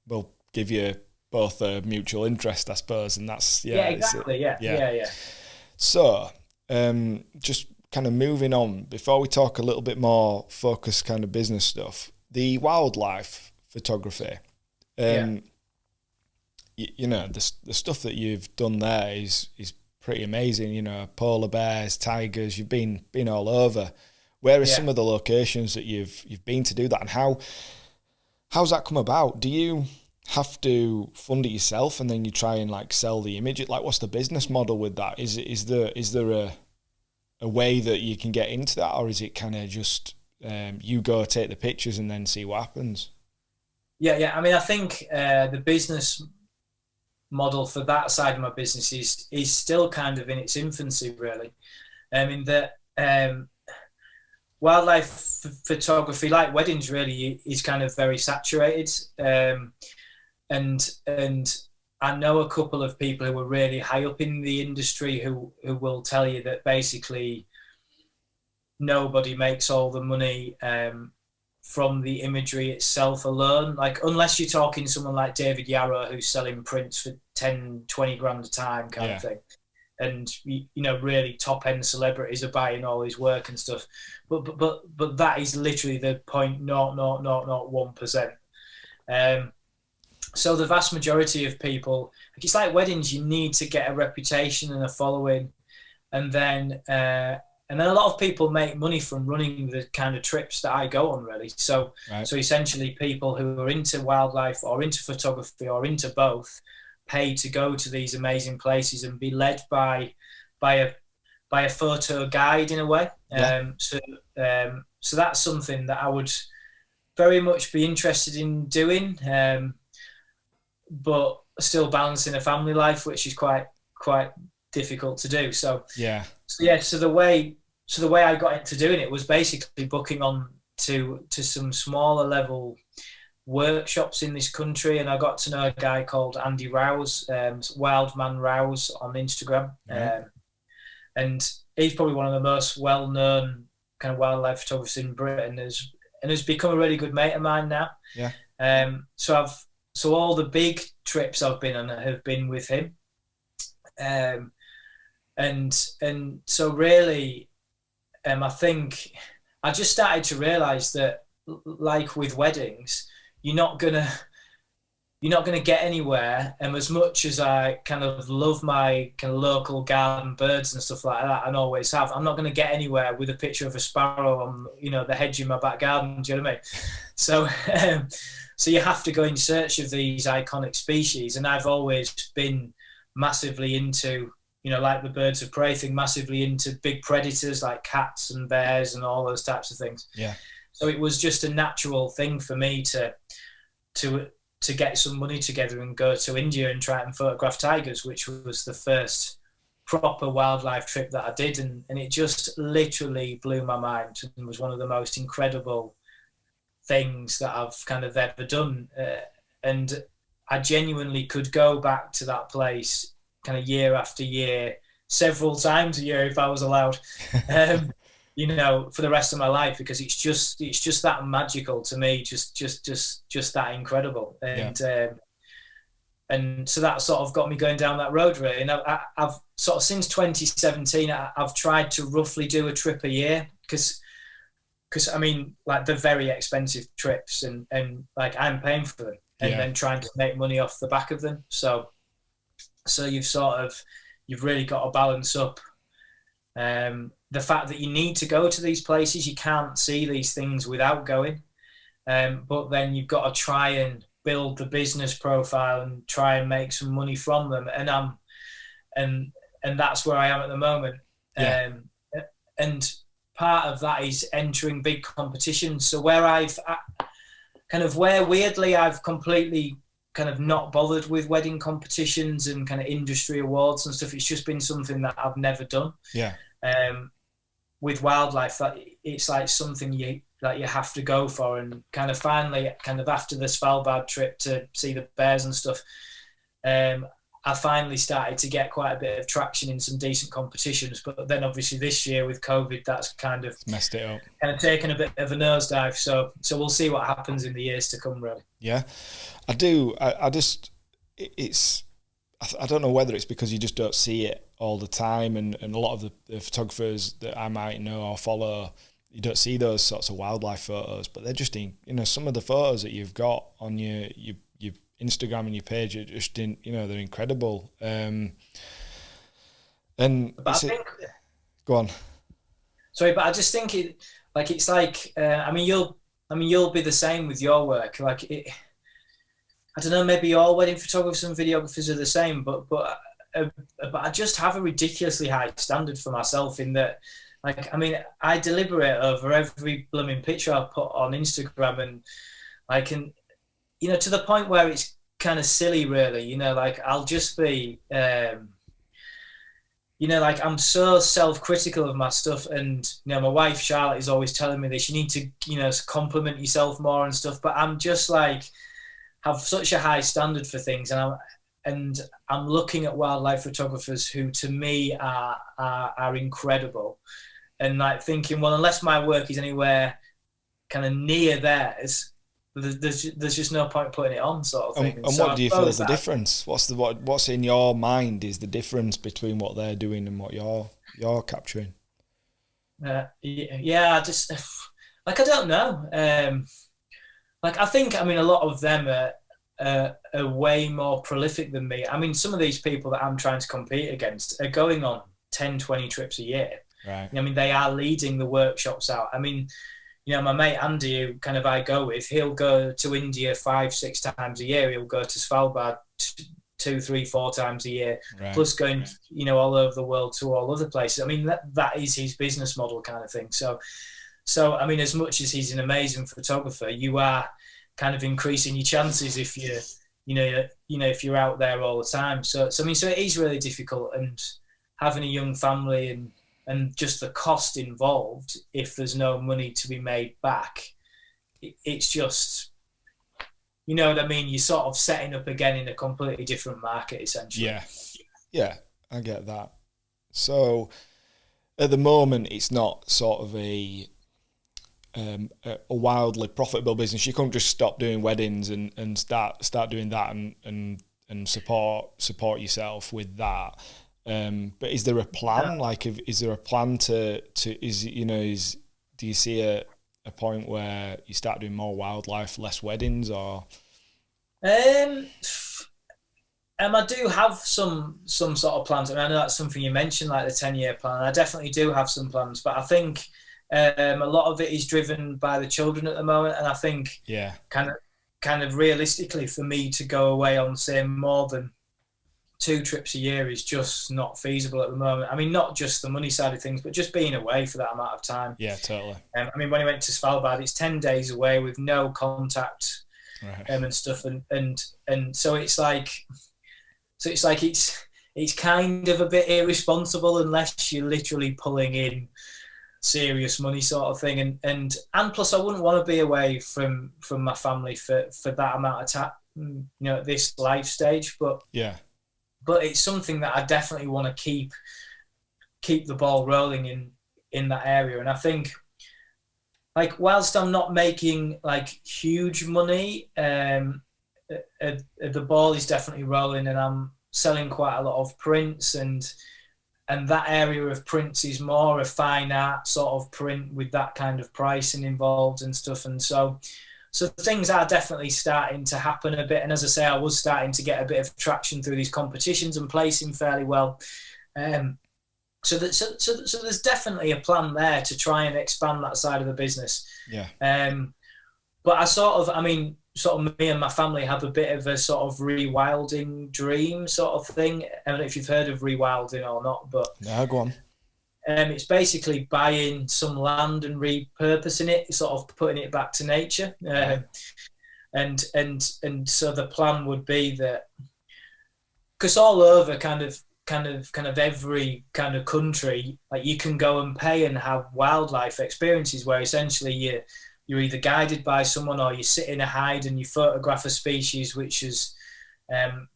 will give you both a mutual interest, I suppose, and that's exactly. Yeah. So, just kind of moving on before we talk a little bit more focused kind of business stuff. The wildlife photography. The stuff that you've done there is pretty amazing. Polar bears, tigers. You've been all over. Where are some of the locations that you've been to do that, and how's that come about? Do you have to fund it yourself, and then you try and like sell the image? Like, what's the business model with that? Is there a way that you can get into that, or is it kind of just you go take the pictures and then see what happens? Yeah. I mean, I think the business model for that side of my business is still kind of in its infancy, really. I mean, wildlife photography, like weddings, really is kind of very saturated. And I know a couple of people who are really high up in the industry who will tell you that basically nobody makes all the money from the imagery itself alone. Like, unless you're talking someone like David Yarrow, who's selling prints for 10, 20 grand a time kind of thing. And, really top end celebrities are buying all his work and stuff. But that is literally the 0.0001%. So the vast majority of people, it's like weddings, you need to get a reputation and a following. And then a lot of people make money from running the kind of trips that I go on, really. So essentially people who are into wildlife or into photography or into both pay to go to these amazing places and be led by a photo guide in a way. So that's something that I would very much be interested in doing, but still balancing a family life, which is quite difficult to do. So the way I got into doing it was basically booking on to some smaller level workshops in this country, and I got to know a guy called Andy Rouse, Wildman Rouse on Instagram, and he's probably one of the most well-known kind of wildlife photographers in Britain, and has become a really good mate of mine now. So all the big trips I've been on have been with him, and so really, I think I just started to realise that, like with weddings, you're not gonna get anywhere. And as much as I kind of love my kind of local garden birds and stuff like that, and always have, I'm not gonna get anywhere with a picture of a sparrow on the hedge in my back garden. Do you know what I mean? So so you have to go in search of these iconic species, and I've always been massively into, like the birds of prey thing, massively into big predators like cats and bears and all those types of things. So it was just a natural thing for me to get some money together and go to India and try and photograph tigers, which was the first proper wildlife trip that I did, and it just literally blew my mind and was one of the most incredible things that I've kind of ever done. And I genuinely could go back to that place kind of year after year, several times a year if I was allowed, for the rest of my life, because it's just that magical to me, just that incredible. And so that sort of got me going down that road, really. And I've sort of since 2017, I've tried to roughly do a trip a year, because I mean, like, they're very expensive trips, and like, I'm paying for them and then trying to make money off the back of them. So you've really got to balance up The fact that you need to go to these places, you can't see these things without going. But then you've got to try and build the business profile and try and make some money from them. And that's where I am at the moment. Yeah. And part of that is entering big competitions. So where weirdly I've completely kind of not bothered with wedding competitions and kind of industry awards and stuff. It's just been something that I've never done. Yeah. With wildlife, that it's like something you have to go for, and kind of finally, kind of after the Svalbard trip to see the bears and stuff, I finally started to get quite a bit of traction in some decent competitions. But then obviously this year with COVID, that's kind of messed it up. Kind of taken a bit of a nosedive. So we'll see what happens in the years to come, really. Yeah, I do. I don't know whether it's because you just don't see it all the time, and a lot of the photographers that I might know or follow, you don't see those sorts of wildlife photos, but they're just some of the photos that you've got on your Instagram and your page are just they're incredible. And go on. Sorry, but I just think it's like you'll be the same with your work. I don't know, maybe all wedding photographers and videographers are the same, but I just have a ridiculously high standard for myself in that, I deliberate over every blooming picture I put on Instagram, and to the point where it's kind of silly, really. I'll just be, I'm so self-critical of my stuff, and my wife Charlotte is always telling me this. You need to, compliment yourself more and stuff. But I'm just have such a high standard for things, and I'm looking at wildlife photographers who, to me, are incredible, and thinking, well, unless my work is anywhere kind of near theirs, there's just no point putting it on, sort of thing. And so what do you feel is the difference? What's in your mind is the difference between what they're doing and what you're capturing? I just I don't know. I think a lot of them are way more prolific than me. Some of these people that I'm trying to compete against are going on 10, 20 trips a year. Right. They are leading the workshops out. My mate Andy, who kind of I go with, he'll go to India 5-6 times a year. He'll go to Svalbard 2, 3, 4 times a year, right, plus going, all over the world to all other places. That is his business model kind of thing. So as much as he's an amazing photographer, you are kind of increasing your chances if if you're out there all the time. So it is really difficult, and having a young family and just the cost involved, if there's no money to be made back, it's just, you're sort of setting up again in a completely different market, essentially. Yeah, I get that. So at the moment, it's not sort of a wildly profitable business. You can't just stop doing weddings and start doing that and support yourself with that. But is there a plan? Is there a plan to do you see a point where you start doing more wildlife, less weddings, or? I do have some sort of plans. I know that's something you mentioned, like the 10-year plan. I definitely do have some plans, but I think a lot of it is driven by the children at the moment, and I think kind of realistically, for me to go away on, say, more than 2 trips a year is just not feasible at the moment. Not just the money side of things, but just being away for that amount of time. Yeah, totally. When I went to Svalbard, it's 10 days away with no contact, right, and stuff, and so it's kind of a bit irresponsible unless you're literally pulling in serious money, sort of thing. And plus, I wouldn't want to be away from my family for that amount of time, at this life stage. But yeah. But it's something that I definitely want to keep the ball rolling in that area. And I think, whilst I'm not making huge money, the ball is definitely rolling, and I'm selling quite a lot of prints, and that area of prints is more a fine art sort of print with that kind of pricing involved and stuff. And so things are definitely starting to happen a bit. And as I say, I was starting to get a bit of traction through these competitions and placing fairly well. So there's definitely a plan there to try and expand that side of the business. Yeah. But sort of me and my family have a bit of a sort of rewilding dream sort of thing. I don't know if you've heard of rewilding or not, but yeah, go on. It's basically buying some land and repurposing it, sort of putting it back to nature. And so the plan would be that, because all over kind of every kind of country, like you can go and pay and have wildlife experiences where essentially you're either guided by someone or you sit in a hide and you photograph a species which is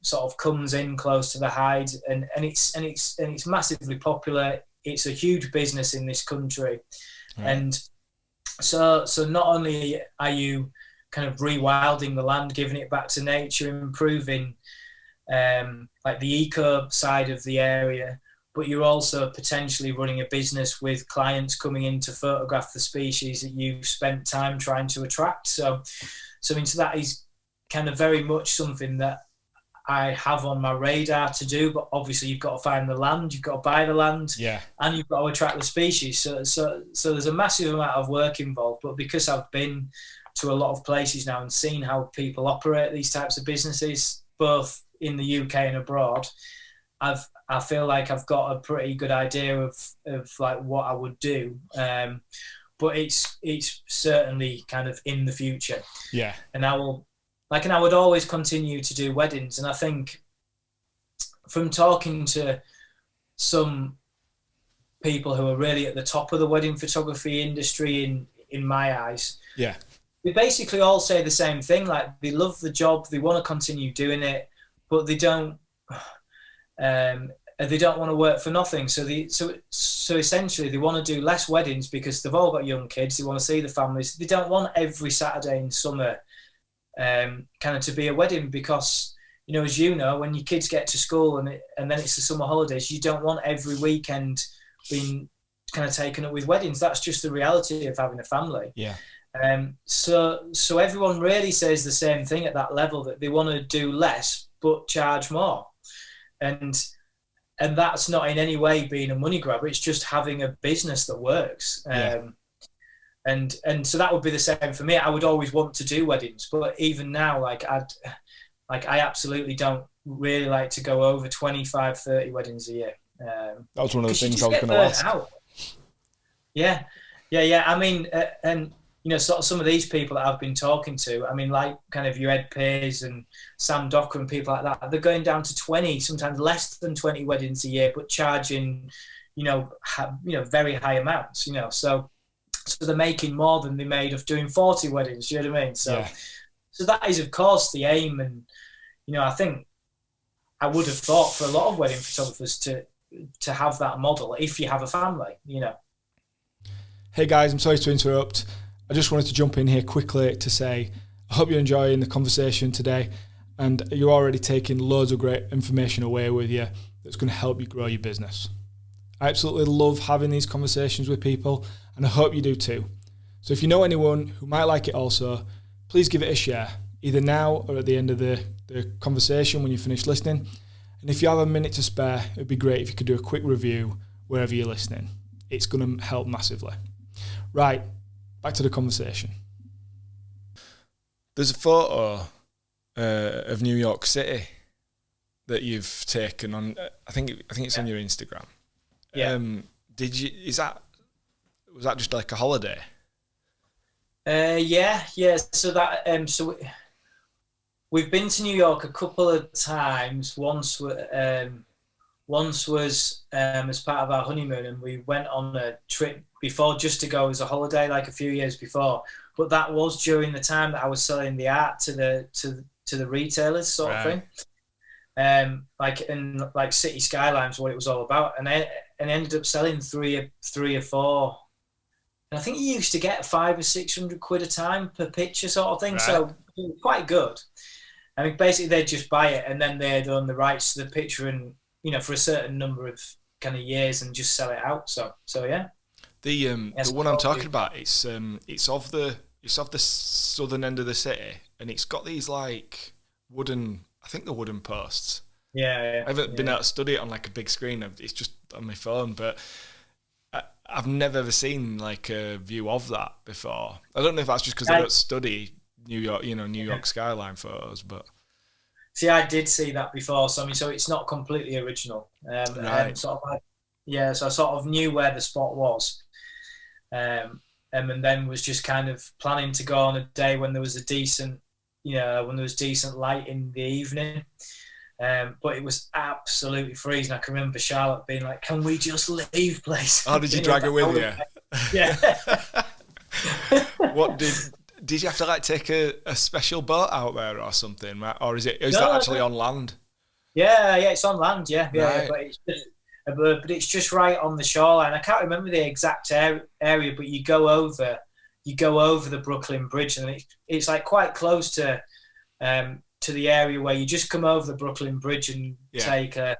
sort of comes in close to the hide, and it's massively popular. It's a huge business in this country. Right. And so not only are you kind of rewilding the land, giving it back to nature, improving like the eco side of the area, but you're also potentially running a business with clients coming in to photograph the species that you've spent time trying to attract. So that is kind of very much something that I have on my radar to do, but obviously you've got to find the land, you've got to buy the land, and you've got to attract the species. So there's a massive amount of work involved, but because I've been to a lot of places now and seen how people operate these types of businesses, both in the UK and abroad, I feel like I've got a pretty good idea of like what I would do. But it's certainly kind of in the future. Yeah. And I would always continue to do weddings. And I think from talking to some people who are really at the top of the wedding photography industry in my eyes, they basically all say the same thing. Like, they love the job, they want to continue doing it, but they don't want to work for nothing. So essentially they want to do less weddings because they've all got young kids. They want to see the families. They don't want every Saturday in summer kind of to be a wedding, because, you know, as you know, when your kids get to school and then it's the summer holidays, you don't want every weekend being kind of taken up with weddings. That's just the reality of having a family. Yeah. So everyone really says the same thing at that level, that they want to do less but charge more, and that's not in any way being a money grabber. It's just having a business that works. And so that would be the same for me. I would always want to do weddings, but even now, I absolutely don't really like to go over 25, 30 weddings a year. That was one of the things I was going to ask. Yeah. I mean, and you know, sort of some of these people that I've been talking to, I mean, like kind of your Ed Pears and Sam Docker and people like that, they're going down to 20, sometimes less than 20 weddings a year, but charging, very high amounts, so they're making more than they made of doing 40 weddings, you know what I mean? So that is, of course, the aim. And, I think I would have thought for a lot of wedding photographers to have that model if you have a family, Hey guys, I'm sorry to interrupt. I just wanted to jump in here quickly to say I hope you're enjoying the conversation today, and you're already taking loads of great information away with you that's going to help you grow your business. I absolutely love having these conversations with people, and I hope you do too. So if you know anyone who might like it also, please give it a share, either now or at the end of the conversation when you finish listening. And if you have a minute to spare, it'd be great if you could do a quick review wherever you're listening. It's going to help massively. Right, back to the conversation. There's a photo of New York City that you've taken on. I think it's on your Instagram. Yeah. Was that just like a holiday? Yeah. So that we've been to New York a couple of times. Once was as part of our honeymoon, and we went on a trip before just to go as a holiday, like a few years before. But that was during the time that I was selling the art to the retailers, sort of thing. Like City Skylines, what it was all about, and I ended up selling three or four. And I think you used to get £500 or £600 a time per picture, sort of thing. Right. So quite good. I mean, basically they'd just buy it and then they'd own the rights to the picture, and for a certain number of kind of years, and just sell it out. So yeah. The one I'm talking about, it's off the southern end of the city, and it's got these like wooden posts. Yeah. I haven't been able to study it on like a big screen. It's just on my phone, but I've never ever seen like a view of that before. I don't know if that's just because I don't study New York, New York skyline photos, but. See, I did see that before, so it's not completely original. Right. So I sort of knew where the spot was, and then was just kind of planning to go on a day when there was a decent, decent light in the evening. But it was absolutely freezing. I can remember Charlotte being like, "Can we just leave, please?" Oh, did you drag her with you? Yeah. What did you have to like take a special boat out there or something, or is that actually on land? Yeah, it's on land. Yeah, right. But it's just right on the shoreline. I can't remember the exact area, but you go over the Brooklyn Bridge, and it's like quite close to the area where you just come over the Brooklyn Bridge and take a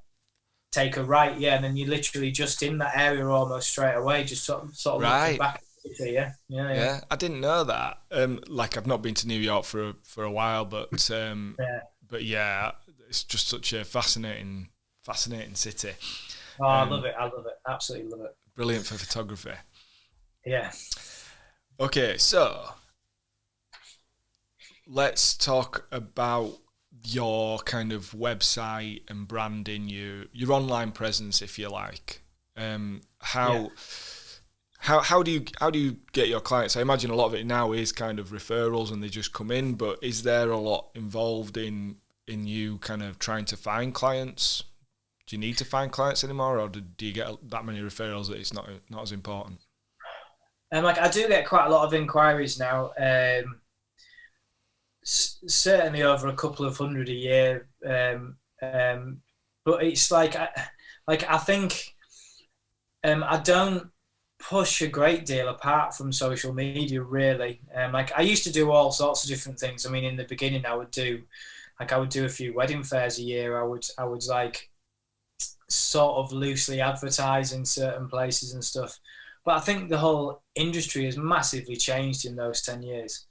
right, and then you're literally just in that area almost straight away, just sort of right. looking back. Yeah. I didn't know that. Like I've not been to New York for a while, but it's just such a fascinating city. Oh, I love it. Absolutely love it. Brilliant for photography. Yeah. Okay, so let's talk about your kind of website and branding, your online presence, if you like. How do you get your clients? I imagine a lot of it now is kind of referrals and they just come in, but is there a lot involved in you kind of trying to find clients? Do you need to find clients anymore, or do you get that many referrals that it's not as important? I do get quite a lot of inquiries now. Certainly over a couple of hundred a year. But it's I think I don't push a great deal apart from social media, really. I used to do all sorts of different things. I mean, in the beginning, I would do a few wedding fairs a year. I would like sort of loosely advertise in certain places and stuff. But I think the whole industry has massively changed in those 10 years.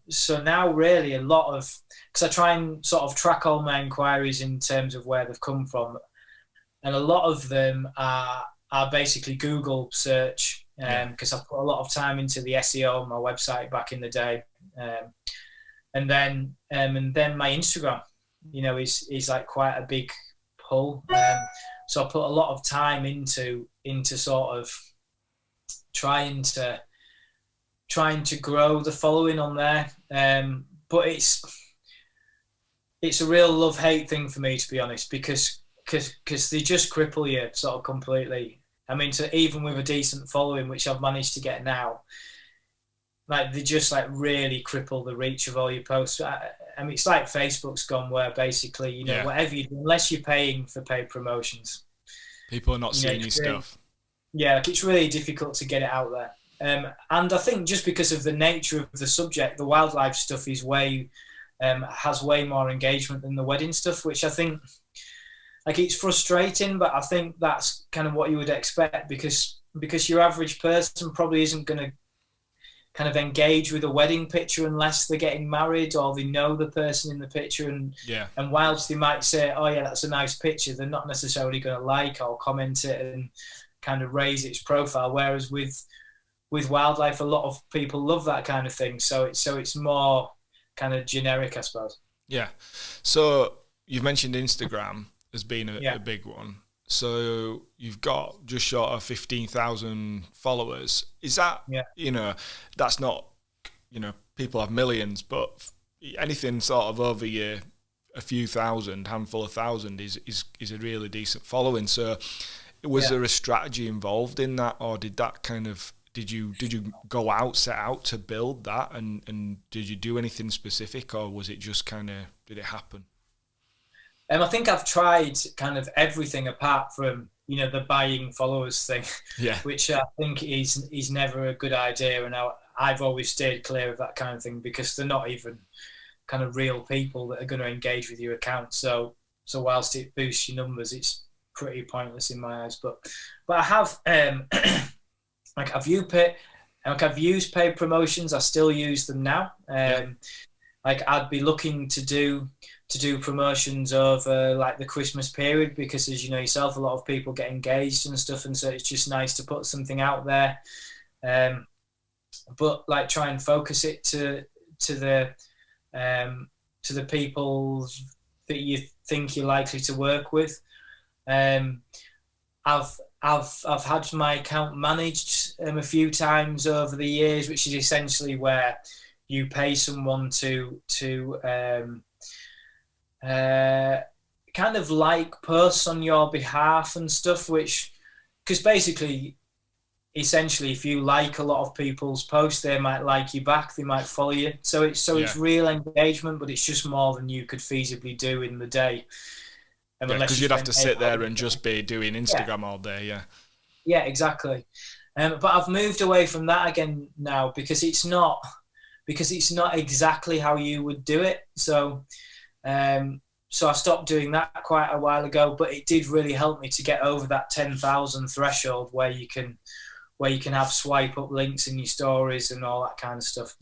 So now really a lot of, because I try and sort of track all my inquiries in terms of where they've come from, and a lot of them are basically Google search, because I put a lot of time into the SEO on my website back in the day, and then my Instagram, is like quite a big pull. So I put a lot of time into sort of trying to grow the following on there. But it's a real love-hate thing for me, to be honest, because they just cripple you sort of completely. I mean, so even with a decent following, which I've managed to get now, like they just like really cripple the reach of all your posts. I mean, it's like Facebook's gone, where basically, whatever you do, unless you're paying for paid promotions, people are not seeing your stuff. Yeah, like it's really difficult to get it out there. And I think just because of the nature of the subject, the wildlife stuff is has way more engagement than the wedding stuff, which I think, like, it's frustrating, but I think that's kind of what you would expect, because your average person probably isn't going to kind of engage with a wedding picture unless they're getting married or they know the person in the picture. And whilst they might say, "Oh yeah, that's a nice picture," they're not necessarily going to like or comment it and kind of raise its profile. Whereas with wildlife, a lot of people love that kind of thing. So it's more kind of generic, I suppose. Yeah. So you've mentioned Instagram as being a big one. So you've got just short of 15,000 followers. Is that, that's not, people have millions, but anything sort of over a few thousand, handful of thousand is a really decent following. So was there a strategy involved in that, or did that kind of, did you set out to build that, and did you do anything specific, or was it just kind of, did it happen? I think I've tried kind of everything apart from, the buying followers thing, which I think is never a good idea. And I've always stayed clear of that kind of thing, because they're not even kind of real people that are going to engage with your account. So whilst it boosts your numbers, it's pretty pointless in my eyes. But I have, I've used paid promotions. I still use them now. Like I'd be looking to do to do promotions over like the Christmas period, because as you know yourself, a lot of people get engaged and stuff, and so it's just nice to put something out there. But like try and focus it to the people that you think you're likely to work with. I've had my account managed a few times over the years, which is essentially where you pay someone to kind of like posts on your behalf and stuff, which, because basically, essentially, if you like a lot of people's posts, they might like you back, they might follow you. So it's real engagement, but it's just more than you could feasibly do in the day. Because you'd have to sit there and just be doing Instagram all day. Yeah, exactly. But I've moved away from that again now, because it's not exactly how you would do it. So I stopped doing that quite a while ago, but it did really help me to get over that 10,000 threshold where you can have swipe up links in your stories and all that kind of stuff.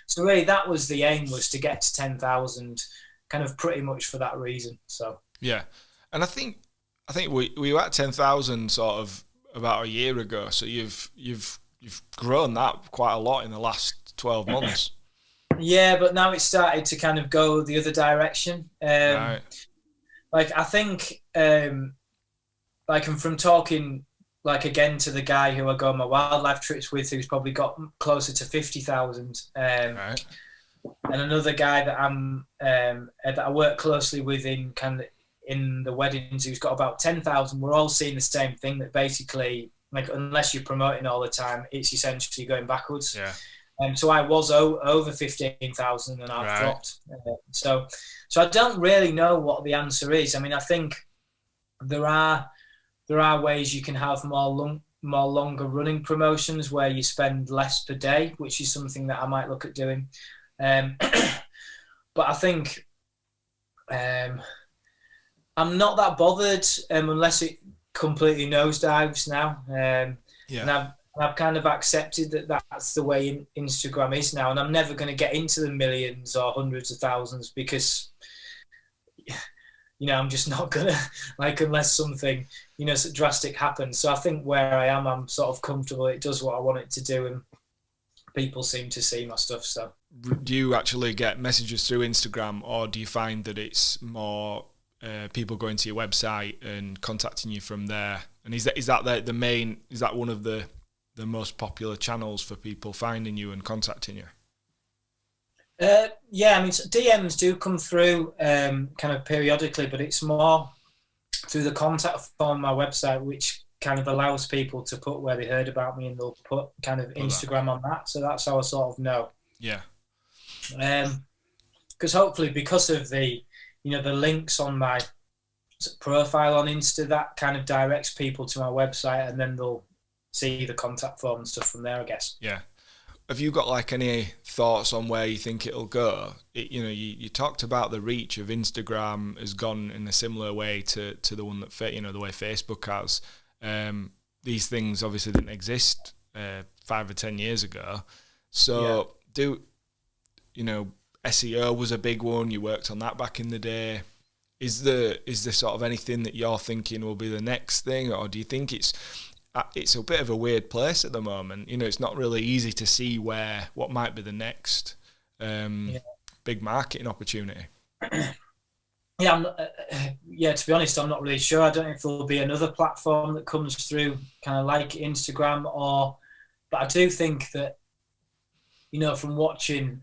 So really that was the aim, was to get to 10,000 kind of pretty much for that reason. So yeah. And I think we were at 10,000 sort of about a year ago. So you've grown that quite a lot in the last 12 months. Yeah, but now it's started to kind of go the other direction. Right. Like I think, like I'm from talking, like again to the guy who I go on my wildlife trips with, who's probably got closer to 50,000. Right. And another guy that I work closely with in the weddings, who's got about 10,000. We're all seeing the same thing, that basically, like, unless you're promoting all the time, it's essentially going backwards. Yeah. So I was over 15,000 and I've dropped. So I don't really know what the answer is. I mean, I think there are ways you can have more longer running promotions where you spend less per day, which is something that I might look at doing. But I think I'm not that bothered unless it completely nosedives now. And I've kind of accepted that that's the way Instagram is now, and I'm never going to get into the millions or hundreds of thousands, because I'm just not gonna, like, unless something drastic happens. So I think where I am, I'm sort of comfortable. It does what I want it to do, and people seem to see my stuff. So do you actually get messages through Instagram, or do you find that it's more people going to your website and contacting you from there? And is that the main? Is that one of the most popular channels for people finding you and contacting you? Yeah, I mean, DMs do come through kind of periodically, but it's more through the contact form on my website, which kind of allows people to put where they heard about me, and they'll put kind of Instagram on that. So that's how I sort of know. Yeah. Because hopefully, because of the links on my profile on Insta, that kind of directs people to my website, and then they'll see the contact form and stuff from there, I guess. Yeah. Have you got like any thoughts on where you think it'll go? You talked about the reach of Instagram has gone in a similar way to the one that the way Facebook has. These things obviously didn't exist 5 or 10 years ago. So SEO was a big one. You worked on that back in the day. Is there sort of anything that you're thinking will be the next thing, or do you think it's a bit of a weird place at the moment? It's not really easy to see what might be the next big marketing opportunity. To be honest, I'm not really sure. I don't know if there'll be another platform that comes through kind of like Instagram, but I do think that, from watching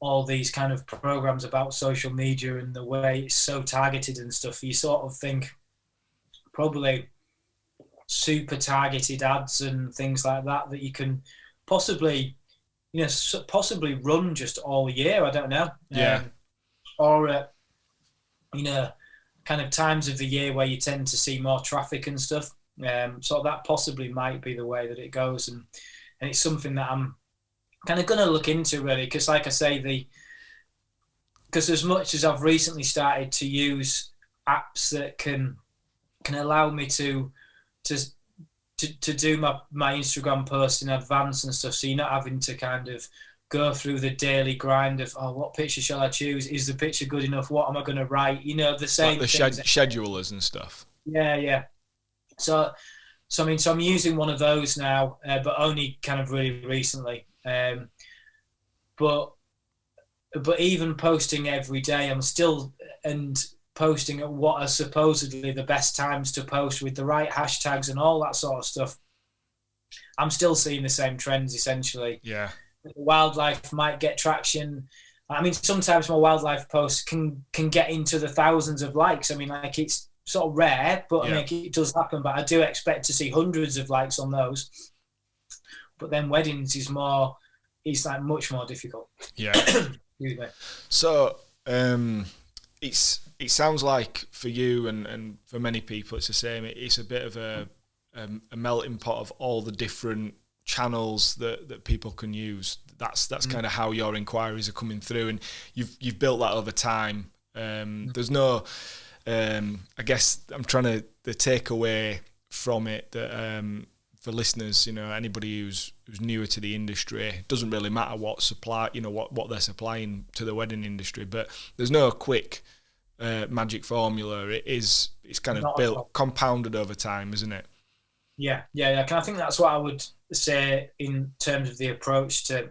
all these kind of programs about social media and the way it's so targeted and stuff, you sort of think probably super targeted ads and things like that you can possibly run just all year. I don't know. Kind of times of the year where you tend to see more traffic and stuff. So that possibly might be the way that it goes, and it's something that I'm kind of going to look into, really, because like I say, because as much as I've recently started to use apps that can allow me to do my Instagram post in advance and stuff, so you're not having to kind of go through the daily grind of, oh, what picture shall I choose? Is the picture good enough? What am I going to write? You know, the same like the things. schedulers and stuff. Yeah. So I'm using one of those now, but only kind of really recently. But even posting every day, I'm still posting at what are supposedly the best times to post with the right hashtags and all that sort of stuff. I'm still seeing the same trends essentially. Yeah. Wildlife might get traction. I mean, sometimes my wildlife posts can get into the thousands of likes. I mean, like, it's sort of rare, but I mean, it does happen. But I do expect to see hundreds of likes on those. But then weddings is more, it's like much more difficult. Yeah. So it sounds like for you and for many people it's the same. It's a bit of a melting pot of all the different channels that people can use. That's kind of how your inquiries are coming through, and you've built that over time. There's no, I guess I'm trying to the takeaway from it that for listeners, you know, anybody who's newer to the industry, it doesn't really matter what supply, you know, what they're supplying to the wedding industry, but there's no quick magic formula. It's kind of built, compounded over time, isn't it? Yeah. I think that's what I would say in terms of the approach to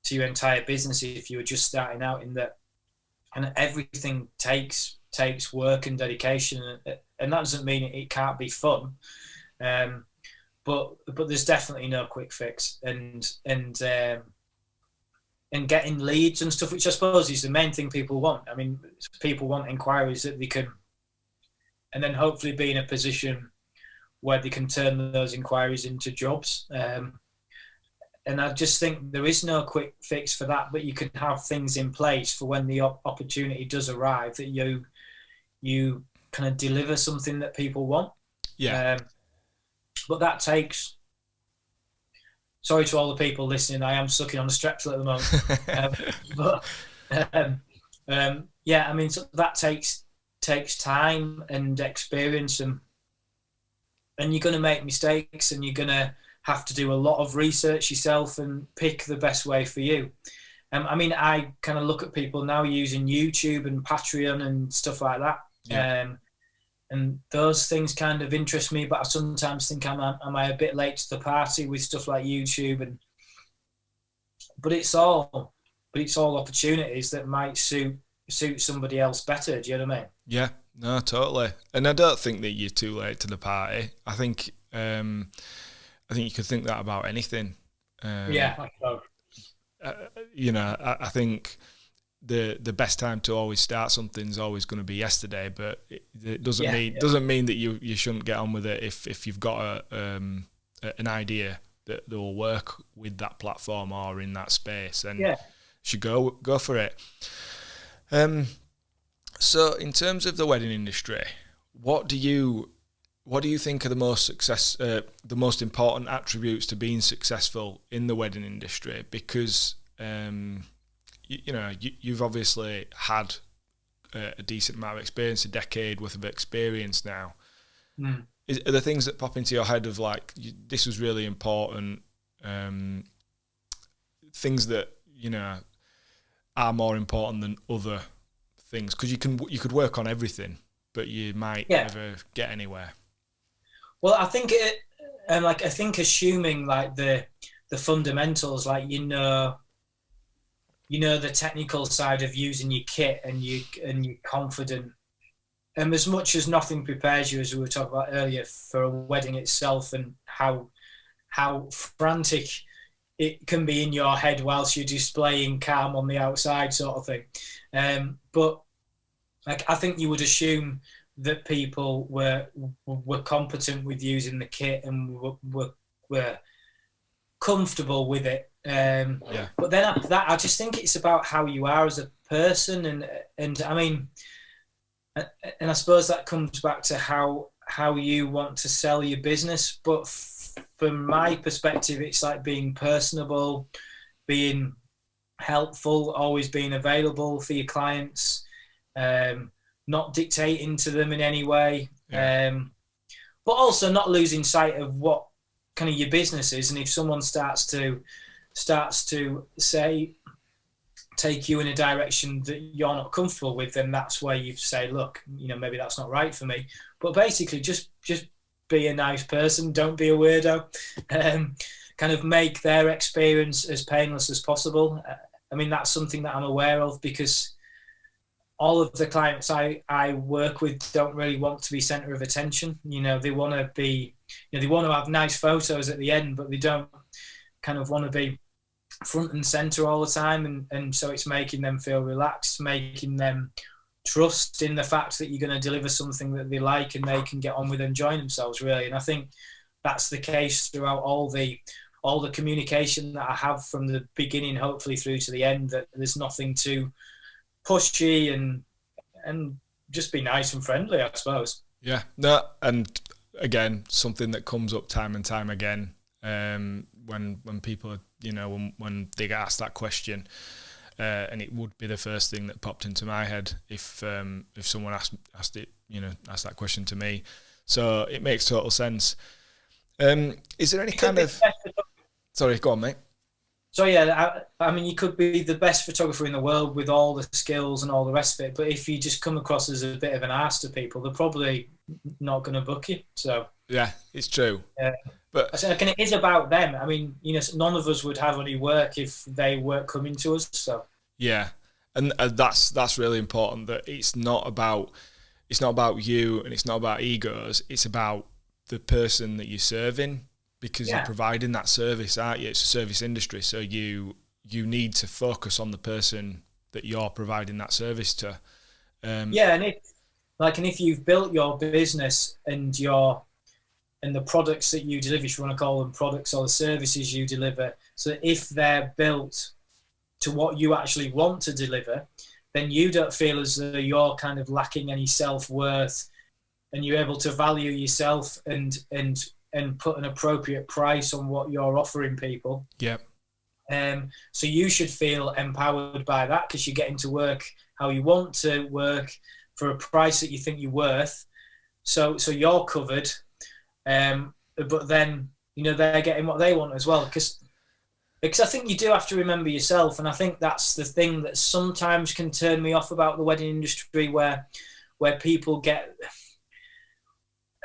your entire business. If you were just starting out, in that, and everything takes work and dedication, and that doesn't mean it can't be fun. But there's definitely no quick fix, and getting leads and stuff, which I suppose is the main thing people want. I mean, people want inquiries that they can, and then hopefully be in a position where they can turn those inquiries into jobs. And I just think there is no quick fix for that, but you can have things in place for when the opportunity does arrive, that you kind of deliver something that people want. Yeah. But that takes, sorry to all the people listening, I am sucking on the strepsil at the moment. Yeah, I mean, so that takes time and experience, and you're going to make mistakes, and you're going to have to do a lot of research yourself and pick the best way for you. I mean, I kind of look at people now using YouTube and Patreon and stuff like that. Yeah. And those things kind of interest me, but I sometimes think, am I a bit late to the party with stuff like YouTube? But it's all opportunities that might suit somebody else better. Do you know what I mean? Yeah, no, totally. And I don't think that you're too late to the party. I think you could think that about anything. Yeah, I know. You know, I think the best time to always start something is always going to be yesterday, but it doesn't mean that you shouldn't get on with it if you've got an idea that will work with that platform or in that space, and you should go for it. So in terms of the wedding industry, what do you think are the most important attributes to being successful in the wedding industry? Because you've obviously had a decent amount of experience, a decade worth of experience now. Are there things that pop into your head of like, this was really important, things that, you know, are more important than other things? Because you could work on everything, but you might never get anywhere. Well, I think I think assuming like the fundamentals, like you know the technical side of using your kit, and you're confident. And as much as nothing prepares you, as we were talking about earlier, for a wedding itself, and how frantic it can be in your head whilst you're displaying calm on the outside, sort of thing. But like, I think you would assume that people were competent with using the kit and were comfortable with it. But then after that, I just think it's about how you are as a person, and I mean, and I suppose that comes back to how you want to sell your business. But from my perspective, it's like being personable, being helpful, always being available for your clients, not dictating to them in any way, but also not losing sight of what kind of your business is. And if someone starts to starts to take you in a direction that you're not comfortable with, then that's where you say, look, maybe that's not right for me. But basically, just be a nice person. Don't be a weirdo. Kind of make their experience as painless as possible. I mean, that's something that I'm aware of, because all of the clients I work with don't really want to be center of attention. They want to be, they want to have nice photos at the end, but they don't kind of want to be front and center all the time. And so it's making them feel relaxed, making them trust in the fact that you're going to deliver something that they like and they can get on with enjoying themselves, really. And I think that's the case throughout all the communication that I have from the beginning, hopefully through to the end, that there's nothing too pushy, and just be nice and friendly, I suppose. Yeah, no, and again, something that comes up time and time again, when people are, when they get asked that question, and it would be the first thing that popped into my head if someone asked that question to me. So it makes total sense. Is there any kind of... Sorry, go on, mate. So yeah, I mean, you could be the best photographer in the world with all the skills and all the rest of it, but if you just come across as a bit of an arse to people, they're probably not going to book you. So yeah, it's true. But it is about them. I mean, none of us would have any work if they weren't coming to us. So yeah, and that's really important. That it's not about you, and it's not about egos. It's about the person that you're serving. Because you're providing that service, aren't you? It's a service industry, so you need to focus on the person that you're providing that service to. And if you've built your business and the products that you deliver, if you want to call them products, or the services you deliver, so if they're built to what you actually want to deliver, then you don't feel as though you're kind of lacking any self-worth, and you're able to value yourself and put an appropriate price on what you're offering people. Yeah. So you should feel empowered by that, because you're getting to work how you want to work for a price that you think you're worth. So you're covered. But then, they're getting what they want as well. Because I think you do have to remember yourself. And I think that's the thing that sometimes can turn me off about the wedding industry, where people get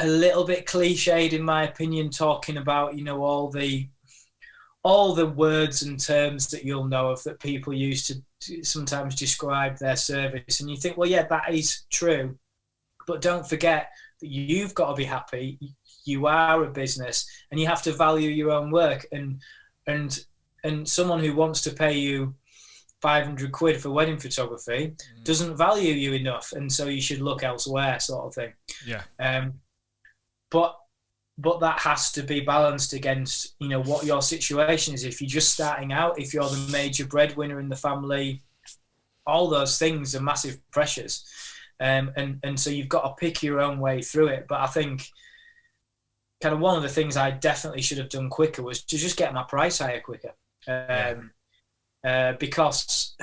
a little bit cliched, in my opinion, talking about, all the words and terms that you'll know of that people use to sometimes describe their service. And you think, well, yeah, that is true. But don't forget that you've got to be happy. You are a business, and you have to value your own work. And someone who wants to pay you 500 quid for wedding photography doesn't value you enough. And so you should look elsewhere, sort of thing. Yeah. But that has to be balanced against, what your situation is. If you're just starting out, if you're the major breadwinner in the family, all those things are massive pressures. And so you've got to pick your own way through it. But I think kind of one of the things I definitely should have done quicker was to just get my price higher quicker. Because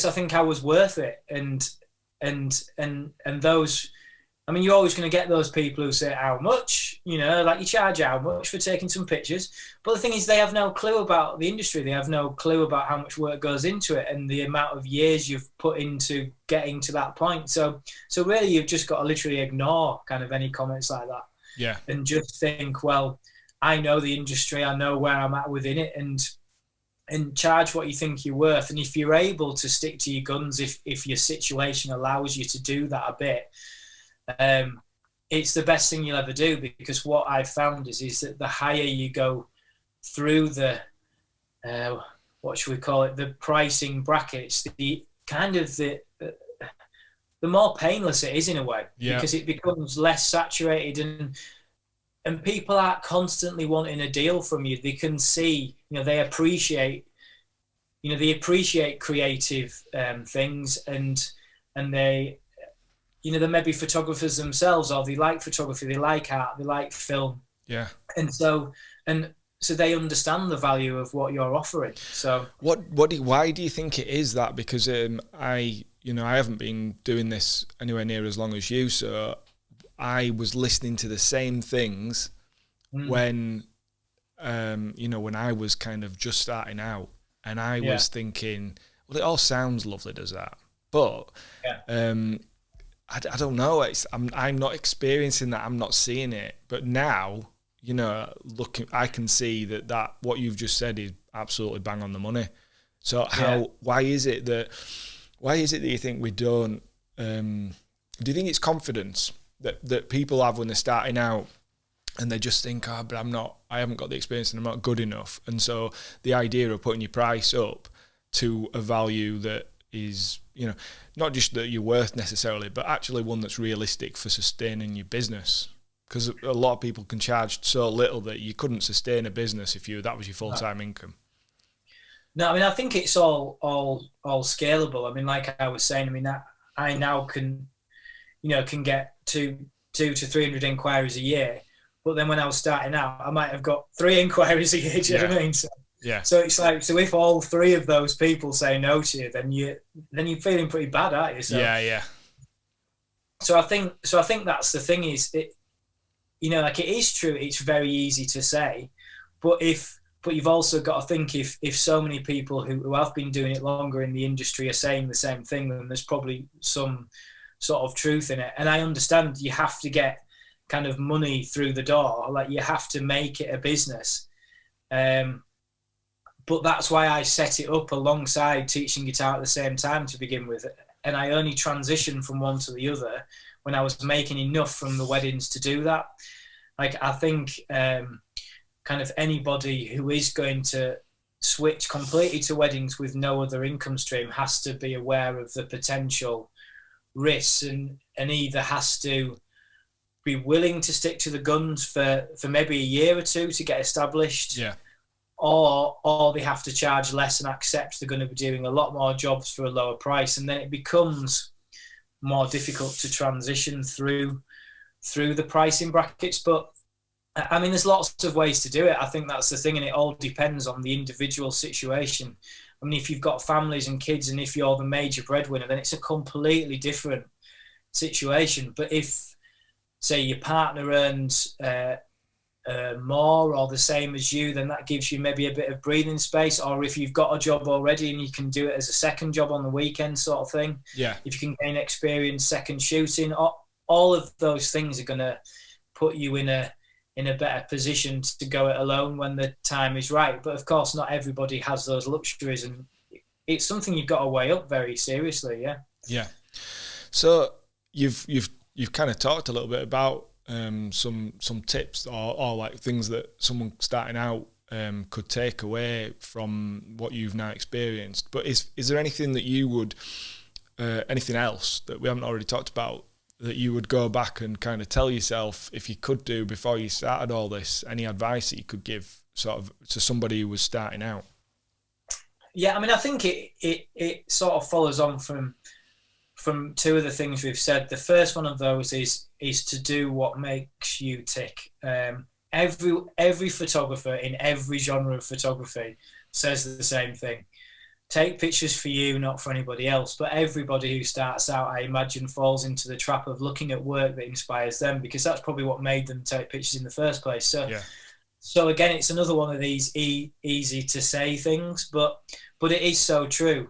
I think I was worth it. And those... I mean, you're always going to get those people who say, how much? You charge how much for taking some pictures? But the thing is, they have no clue about the industry. They have no clue about how much work goes into it and the amount of years you've put into getting to that point. So really, you've just got to literally ignore kind of any comments like that. Yeah. And just think, well, I know the industry. I know where I'm at within it, and charge what you think you're worth. And if you're able to stick to your guns, if your situation allows you to do that a bit, it's the best thing you'll ever do, because what I've found is that the higher you go through the what should we call it, the pricing brackets, the more painless it is in a way, because it becomes less saturated, and people aren't constantly wanting a deal from you. They can see, they appreciate creative things, and they, they may be photographers themselves, or they like photography, they like art, they like film. Yeah. And so they understand the value of what you're offering. So why do you think it is that? Because I haven't been doing this anywhere near as long as you, so I was listening to the same things when when I was kind of just starting out, and I was thinking, well, it all sounds lovely, does that? But I don't know. I'm not experiencing that. I'm not seeing it. But now, I can see that what you've just said is absolutely bang on the money. So why is it that you think we don't? Do you think it's confidence that people have when they're starting out, and they just think, but I haven't got the experience and I'm not good enough. And so the idea of putting your price up to a value that is, not just that you're worth necessarily, but actually one that's realistic for sustaining your business. Because a lot of people can charge so little that you couldn't sustain a business if that was your full-time income. No, I mean, I think it's all scalable. I mean, like I was saying, I mean, I now can get two to 300 inquiries a year. But then when I was starting out, I might have got 3 inquiries a year. Do you know what I mean? So it's like, so if all 3 of those people say no to you, then you're feeling pretty bad, aren't you? So, yeah. So I think that's the thing is, it is true. It's very easy to say, but you've also got to think if so many people who have been doing it longer in the industry are saying the same thing, then there's probably some sort of truth in it. And I understand you have to get kind of money through the door, like you have to make it a business. But that's why I set it up alongside teaching guitar at the same time to begin with. And I only transitioned from one to the other when I was making enough from the weddings to do that. Like, I think kind of anybody who is going to switch completely to weddings with no other income stream has to be aware of the potential risks and either has to be willing to stick to the guns for maybe a year or 2 to get established. Yeah. Or they have to charge less and accept they're going to be doing a lot more jobs for a lower price, and then it becomes more difficult to transition through the pricing brackets. But I mean, there's lots of ways to do it. I think that's the thing, and it all depends on the individual situation. I mean, if you've got families and kids, and if you're the major breadwinner, then it's a completely different situation. But if, say, your partner earns more or the same as you, then that gives you maybe a bit of breathing space. Or if you've got a job already and you can do it as a second job on the weekend sort of thing. Yeah. If you can gain experience second shooting, all of those things are going to put you in a better position to go it alone when the time is right. But of course, not everybody has those luxuries, and it's something you've got to weigh up very seriously. Yeah. Yeah. So you've kind of talked a little bit about some tips or like things that someone starting out could take away from what you've now experienced. But is there anything that you would, anything else that we haven't already talked about that you would go back and kind of tell yourself if you could do before you started all this? Any advice that you could give sort of to somebody who was starting out? Yeah, I mean, I think it sort of follows on from 2 of the things we've said. The first one of those is to do what makes you tick. Every photographer in every genre of photography says the same thing. Take pictures for you, not for anybody else. But everybody who starts out, I imagine, falls into the trap of looking at work that inspires them, because that's probably what made them take pictures in the first place. So again, it's another one of these easy to say things, but it is so true.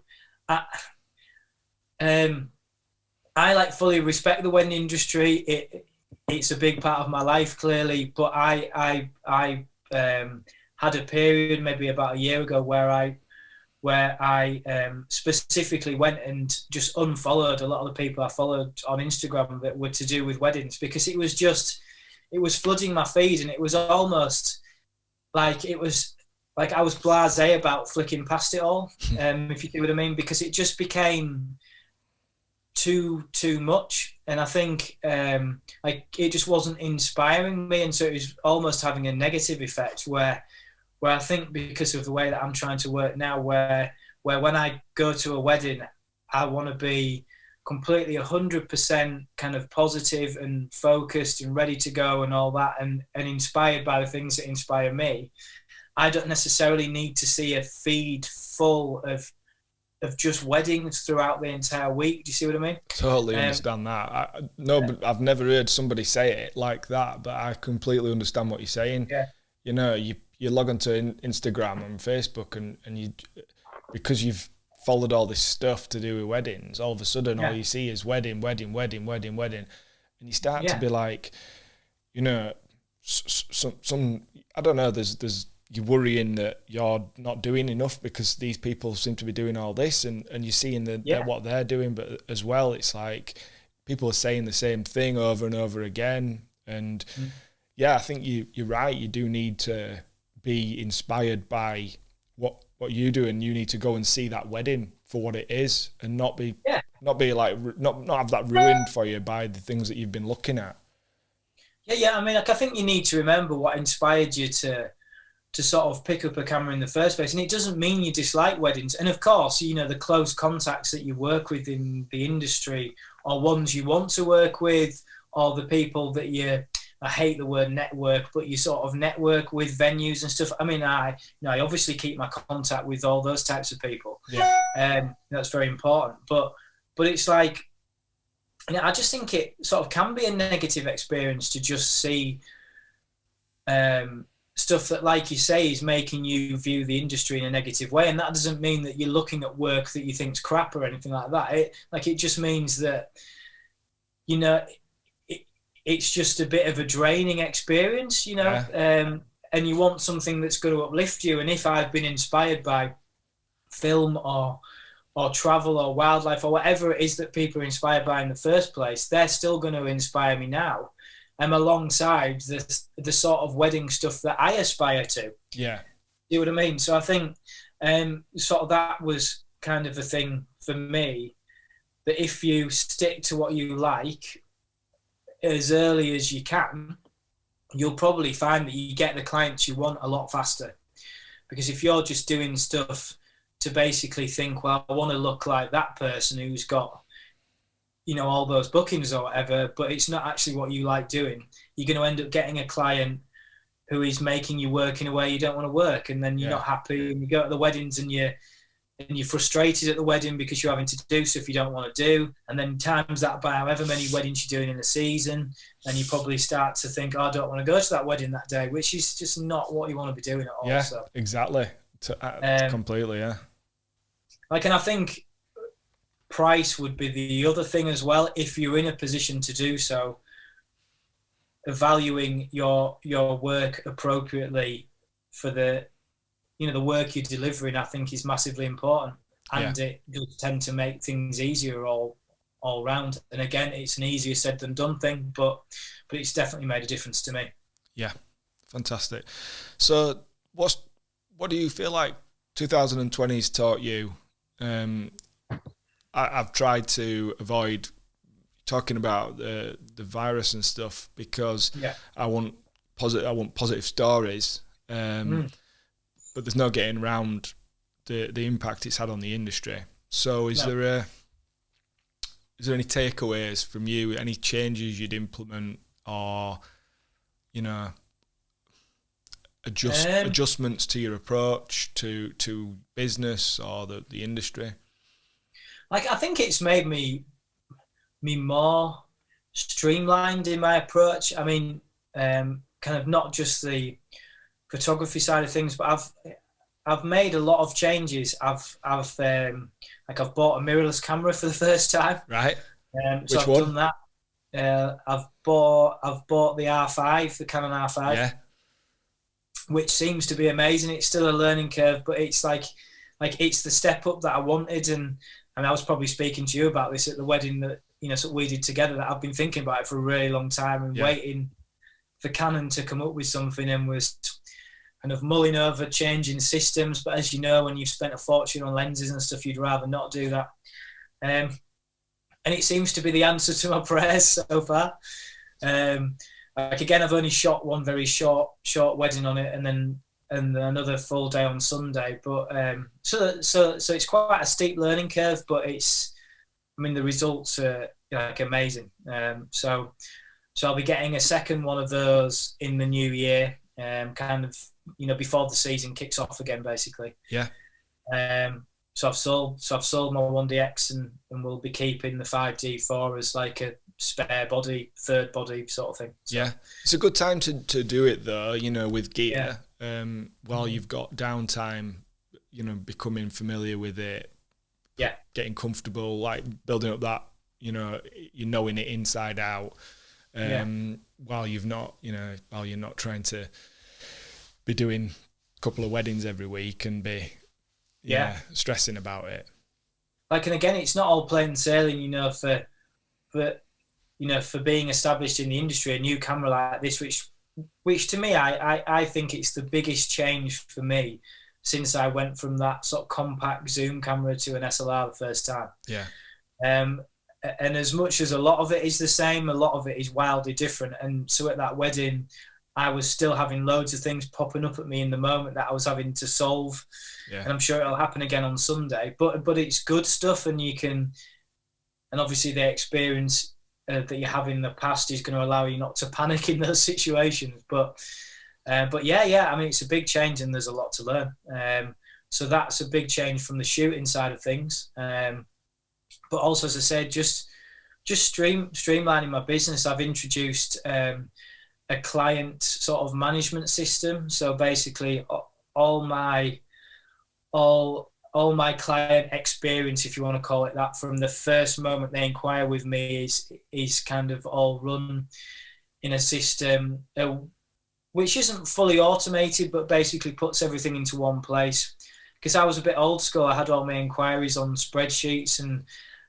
I like fully respect the wedding industry. It's a big part of my life, clearly, but I had a period maybe about a year ago where I specifically went and just unfollowed a lot of the people I followed on Instagram that were to do with weddings, because it was flooding my feed, and it was almost like I was blasé about flicking past it all, if you see what I mean, because it just became too much. And I think it just wasn't inspiring me, and so it was almost having a negative effect where I think, because of the way that I'm trying to work now, where when I go to a wedding, I want to be completely 100% kind of positive and focused and ready to go and all that, and inspired by the things that inspire me. I don't necessarily need to see a feed full of just weddings throughout the entire week. Do you see what I mean? Totally understand that. But I've never heard somebody say it like that, but I completely understand what you're saying. Yeah. You know, you you log onto Instagram and Facebook, and you, because you've followed all this stuff to do with weddings, all of a sudden all you see is wedding, and you start to be like, you know, some I don't know, there's you're worrying that you're not doing enough because these people seem to be doing all this, and you're seeing what they're doing, but as well, it's like people are saying the same thing over and over again. And I think you're right. You do need to be inspired by what you do, and you need to go and see that wedding for what it is, and not be like not have that ruined for you by the things that you've been looking at. I mean, like, I think you need to remember what inspired you to sort of pick up a camera in the first place. And it doesn't mean you dislike weddings. And of course, you know, the close contacts that you work with in the industry are ones you want to work with, or the people that I hate the word network, but you sort of network with venues and stuff. I mean, I obviously keep my contact with all those types of people. Yeah. That's very important. But it's like, I just think it sort of can be a negative experience to just see stuff that, like you say, is making you view the industry in a negative way. And that doesn't mean that you're looking at work that you think's crap or anything like that. It just means that, you know, it's just a bit of a draining experience, you know, and you want something that's going to uplift you. And if I've been inspired by film or travel or wildlife or whatever it is that people are inspired by in the first place, they're still going to inspire me now. Alongside the sort of wedding stuff that I aspire to. Yeah. You know what I mean? So I think sort of that was kind of a thing for me, that if you stick to what you like as early as you can, you'll probably find that you get the clients you want a lot faster. Because if you're just doing stuff to basically think, well, I want to look like that person who's got, you know, all those bookings or whatever, but it's not actually what you like doing, you're going to end up getting a client who is making you work in a way you don't want to work, and then you're not happy, and you go to the weddings and you're frustrated at the wedding because you're having to do stuff you don't want to do, and then times that by however many weddings you're doing in a season, and you probably start to think, I don't want to go to that wedding that day, which is just not what you want to be doing at all. Yeah, so. Exactly. Completely, yeah. Like, and I think price would be the other thing as well, if you're in a position to do so. Valuing your work appropriately for the, you know, the work you're delivering, I think is massively important, and it does tend to make things easier all round. And again, it's an easier said than done thing, but it's definitely made a difference to me. Yeah, fantastic. So what do you feel like 2020's taught you? I've tried to avoid talking about the virus and stuff because I want positive stories, but there's no getting around the impact it's had on the industry. So is there any takeaways from you, any changes you'd implement, or, you know, adjustments to your approach to business or the industry? Like, I think it's made me more streamlined in my approach. I mean, kind of not just the photography side of things, but I've made a lot of changes. I've bought a mirrorless camera for the first time. Right. So I've done that. I've bought the R5, the Canon R5. Which seems to be amazing. It's still a learning curve, but it's like it's the step up that I wanted. And I was probably speaking to you about this at the wedding that, you know, so we did together, that I've been thinking about it for a really long time and waiting for Canon to come up with something, and was kind of mulling over changing systems. But as you know, when you've spent a fortune on lenses and stuff, you'd rather not do that. And it seems to be the answer to my prayers so far. Like, again, I've only shot one very short wedding on it, and then another full day on Sunday. But so it's quite a steep learning curve, but the results are, like, amazing. So I'll be getting a second one of those in the new year, kind of, you know, before the season kicks off again, basically. Yeah. So I've sold my 1DX, and we'll be keeping the 5D4 as like spare body, third body sort of thing. So, yeah, it's a good time to do it though, you know, with gear, while you've got downtime, you know, becoming familiar with it, getting comfortable, like building up that, you know, you're knowing it inside out, while you're not trying to be doing a couple of weddings every week and be stressing about it. Like, and again, it's not all plain sailing, you know, for being established in the industry, a new camera like this, which to me, I think it's the biggest change for me since I went from that sort of compact zoom camera to an SLR the first time. Yeah. And as much as a lot of it is the same, a lot of it is wildly different. And so at that wedding, I was still having loads of things popping up at me in the moment that I was having to solve. Yeah. And I'm sure it'll happen again on Sunday. But it's good stuff, and obviously the experience that you have in the past is going to allow you not to panic in those situations. But yeah, I mean, it's a big change and there's a lot to learn. So that's a big change from the shooting side of things. But also, as I said, just streamlining my business. I've introduced a client sort of management system. So basically, all my client experience, if you want to call it that, from the first moment they inquire with me is kind of all run in a system which isn't fully automated, but basically puts everything into one place. Because I was a bit old school, I had all my inquiries on spreadsheets and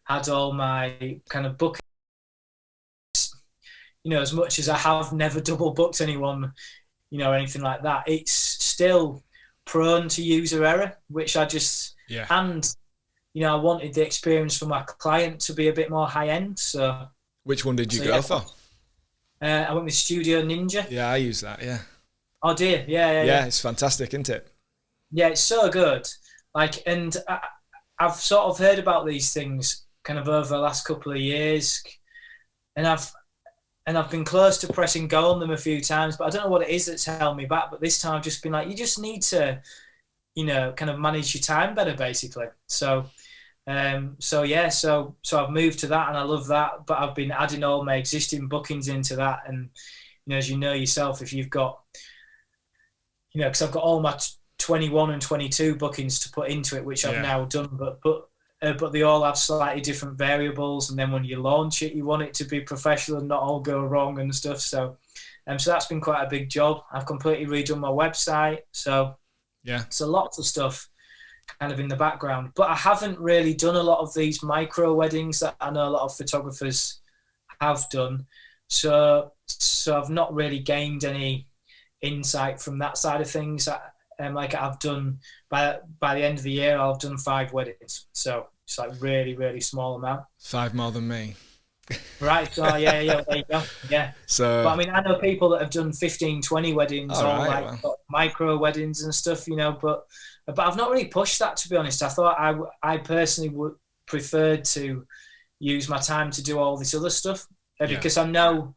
had all my kind of bookings. You know, as much as I have never double booked anyone, you know, anything like that, it's still prone to user error, which I just, and, you know, I wanted the experience for my client to be a bit more high end. So, which one did you go for? I went with Studio Ninja. Yeah, I use that. Yeah. Oh dear, yeah. It's fantastic, isn't it? Yeah, it's so good. Like, and I've sort of heard about these things kind of over the last couple of years, and I've been close to pressing go on them a few times, but I don't know what it is that's held me back. But this time I've just been like, you just need to, you know, kind of manage your time better, basically. So I've moved to that, and I love that. But I've been adding all my existing bookings into that, and you know, as you know yourself, if you've got, you know, because I've got all my 21 and 22 bookings to put into it, which I've now done, but they all have slightly different variables. And then when you launch it, you want it to be professional and not all go wrong and stuff. So that's been quite a big job. I've completely redone my website. So lots of stuff kind of in the background, but I haven't really done a lot of these micro weddings that I know a lot of photographers have done. So I've not really gained any insight from that side of things. Like I've done by the end of the year, I've done 5 weddings. So it's like really, really small amount. 5 more than me. Right. So yeah, there you go. Yeah. So, but I mean, I know people that have done 15, 20 weddings, micro weddings and stuff, you know, but I've not really pushed that, to be honest. I thought I personally would prefer to use my time to do all this other stuff because I know,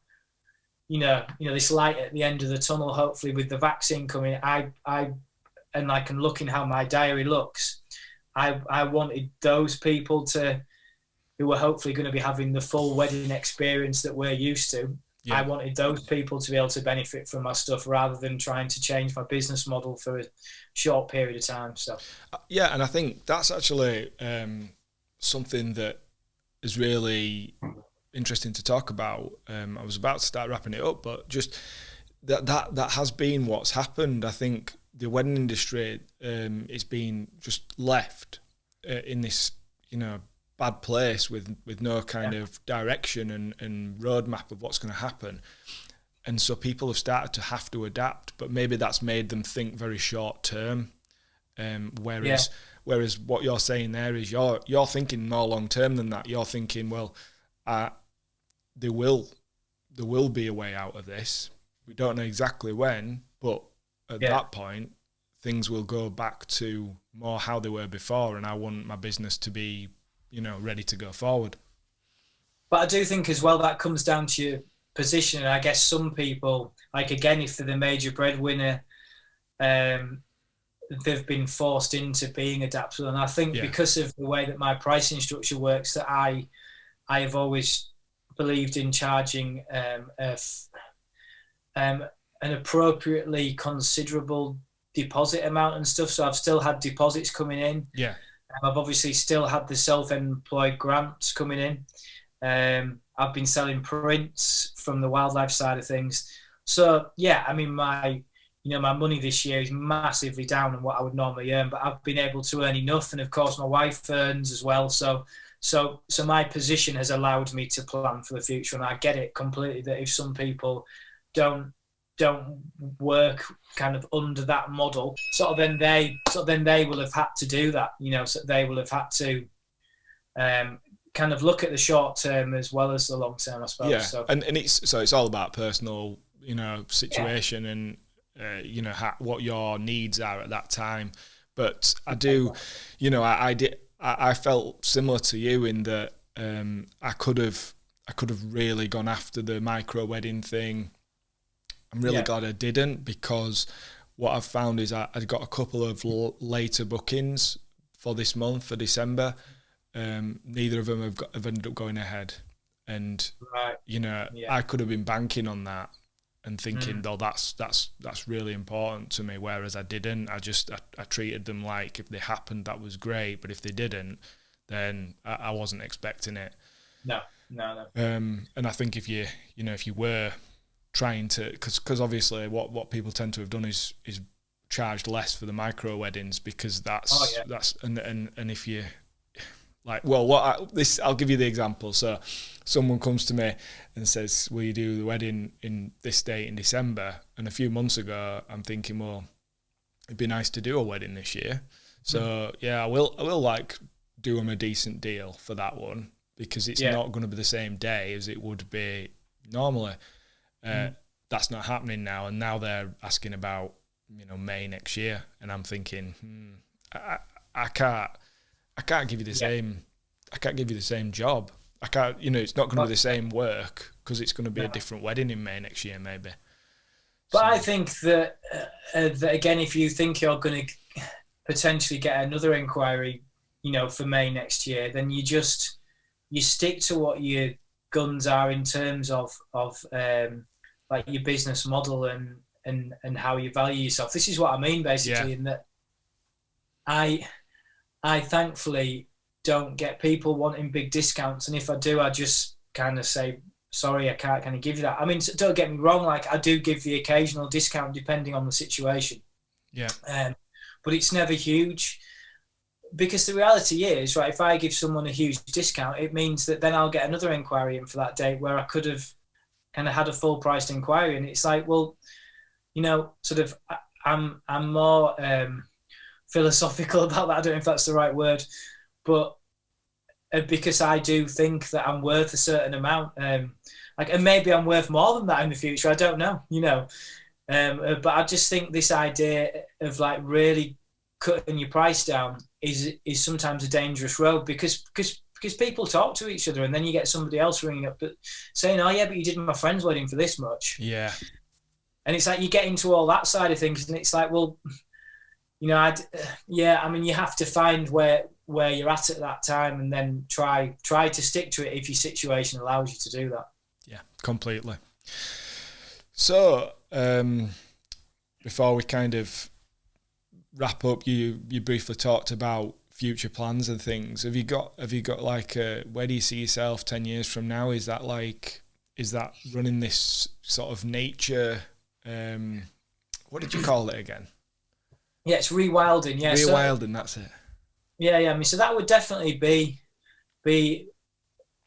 you know, this light at the end of the tunnel, hopefully with the vaccine coming, and I can look in how my diary looks. I wanted those people who were hopefully going to be having the full wedding experience that we're used to. Yeah. I wanted those people to be able to benefit from my stuff rather than trying to change my business model for a short period of time. So, yeah, and I think that's actually something that is really interesting to talk about. I was about to start wrapping it up, but just that has been what's happened. I think the wedding industry is being just left in this, you know, bad place with no kind of direction and roadmap of what's going to happen. And so people have started to have to adapt, but maybe that's made them think very short term. Whereas what you're saying there is you're thinking more long term than that. You're thinking, well, there will be a way out of this. We don't know exactly when, but at that point, things will go back to more how they were before, and I want my business to be, you know, ready to go forward. But I do think as well that comes down to your position. And I guess some people, like again, if they're the major breadwinner, they've been forced into being adaptable. And I think because of the way that my pricing structure works, that I have always believed in charging an appropriately considerable deposit amount and stuff. So I've still had deposits coming in. Yeah. I've obviously still had the self-employed grants coming in. I've been selling prints from the wildlife side of things. So yeah, I mean, my money this year is massively down on what I would normally earn, but I've been able to earn enough, and of course my wife earns as well. So my position has allowed me to plan for the future, and I get it completely that if some people don't work kind of under that model, then they will have had to do that, so they will have had to kind of look at the short term as well as the long term, I suppose. Yeah, so. and it's all about personal, situation, and what your needs are at that time. But I do, I felt similar to you in that I could have really gone after the micro wedding thing. I'm really glad I didn't, because what I've found is I've got a couple of later bookings for this month, for December. Neither of them have ended up going ahead, and I could have been banking on that and thinking, oh, that's really important to me, whereas I didn't. I treated them like if they happened, that was great, but if they didn't, then I wasn't expecting it. No. And I think if you were trying to, because obviously what people tend to have done is charged less for the micro weddings, because that's and if you like, well, I'll give you the example. So someone comes to me and says, will you do the wedding in this date in December? And a few months ago I'm thinking, well, it'd be nice to do a wedding this year, so I will like do them a decent deal for that one, because it's not going to be the same day as it would be normally. That's not happening now, and now they're asking about May next year, and I'm thinking, I can't give you the same. I can't give you the same job. I can't. It's not going to be the same work, because it's going to be a different wedding in May next year, maybe. But I think that again, if you think you're going to potentially get another inquiry, for May next year, then you stick to what your guns are in terms of like your business model and how you value yourself. This is what I mean, basically, in that I thankfully don't get people wanting big discounts, and if I do, I just kind of say, sorry, I can't kind of give you that. I mean, don't get me wrong, like I do give the occasional discount depending on the situation. Yeah. But it's never huge, because the reality is, right, if I give someone a huge discount, it means that then I'll get another inquiry in for that date where I could have kind of had a full priced inquiry, and it's like, well, sort of I'm more philosophical about that. I don't know if that's the right word, but because I do think that I'm worth a certain amount, and maybe I'm worth more than that in the future. I don't know, but I just think this idea of like really cutting your price down is sometimes a dangerous road, because people talk to each other, and then you get somebody else ringing up saying, oh yeah, but you did my friend's wedding for this much. Yeah. And it's like you get into all that side of things, and it's like, well, you have to find where you're at that time, and then try to stick to it if your situation allows you to do that. Yeah, completely. So before we kind of wrap up, you briefly talked about future plans and things. Have you got like where do you see yourself 10 years from now? Is that running this sort of nature, what did you call it again? Yeah, it's rewilding. Yeah, rewilding. That's it. Yeah. I mean, so that would definitely be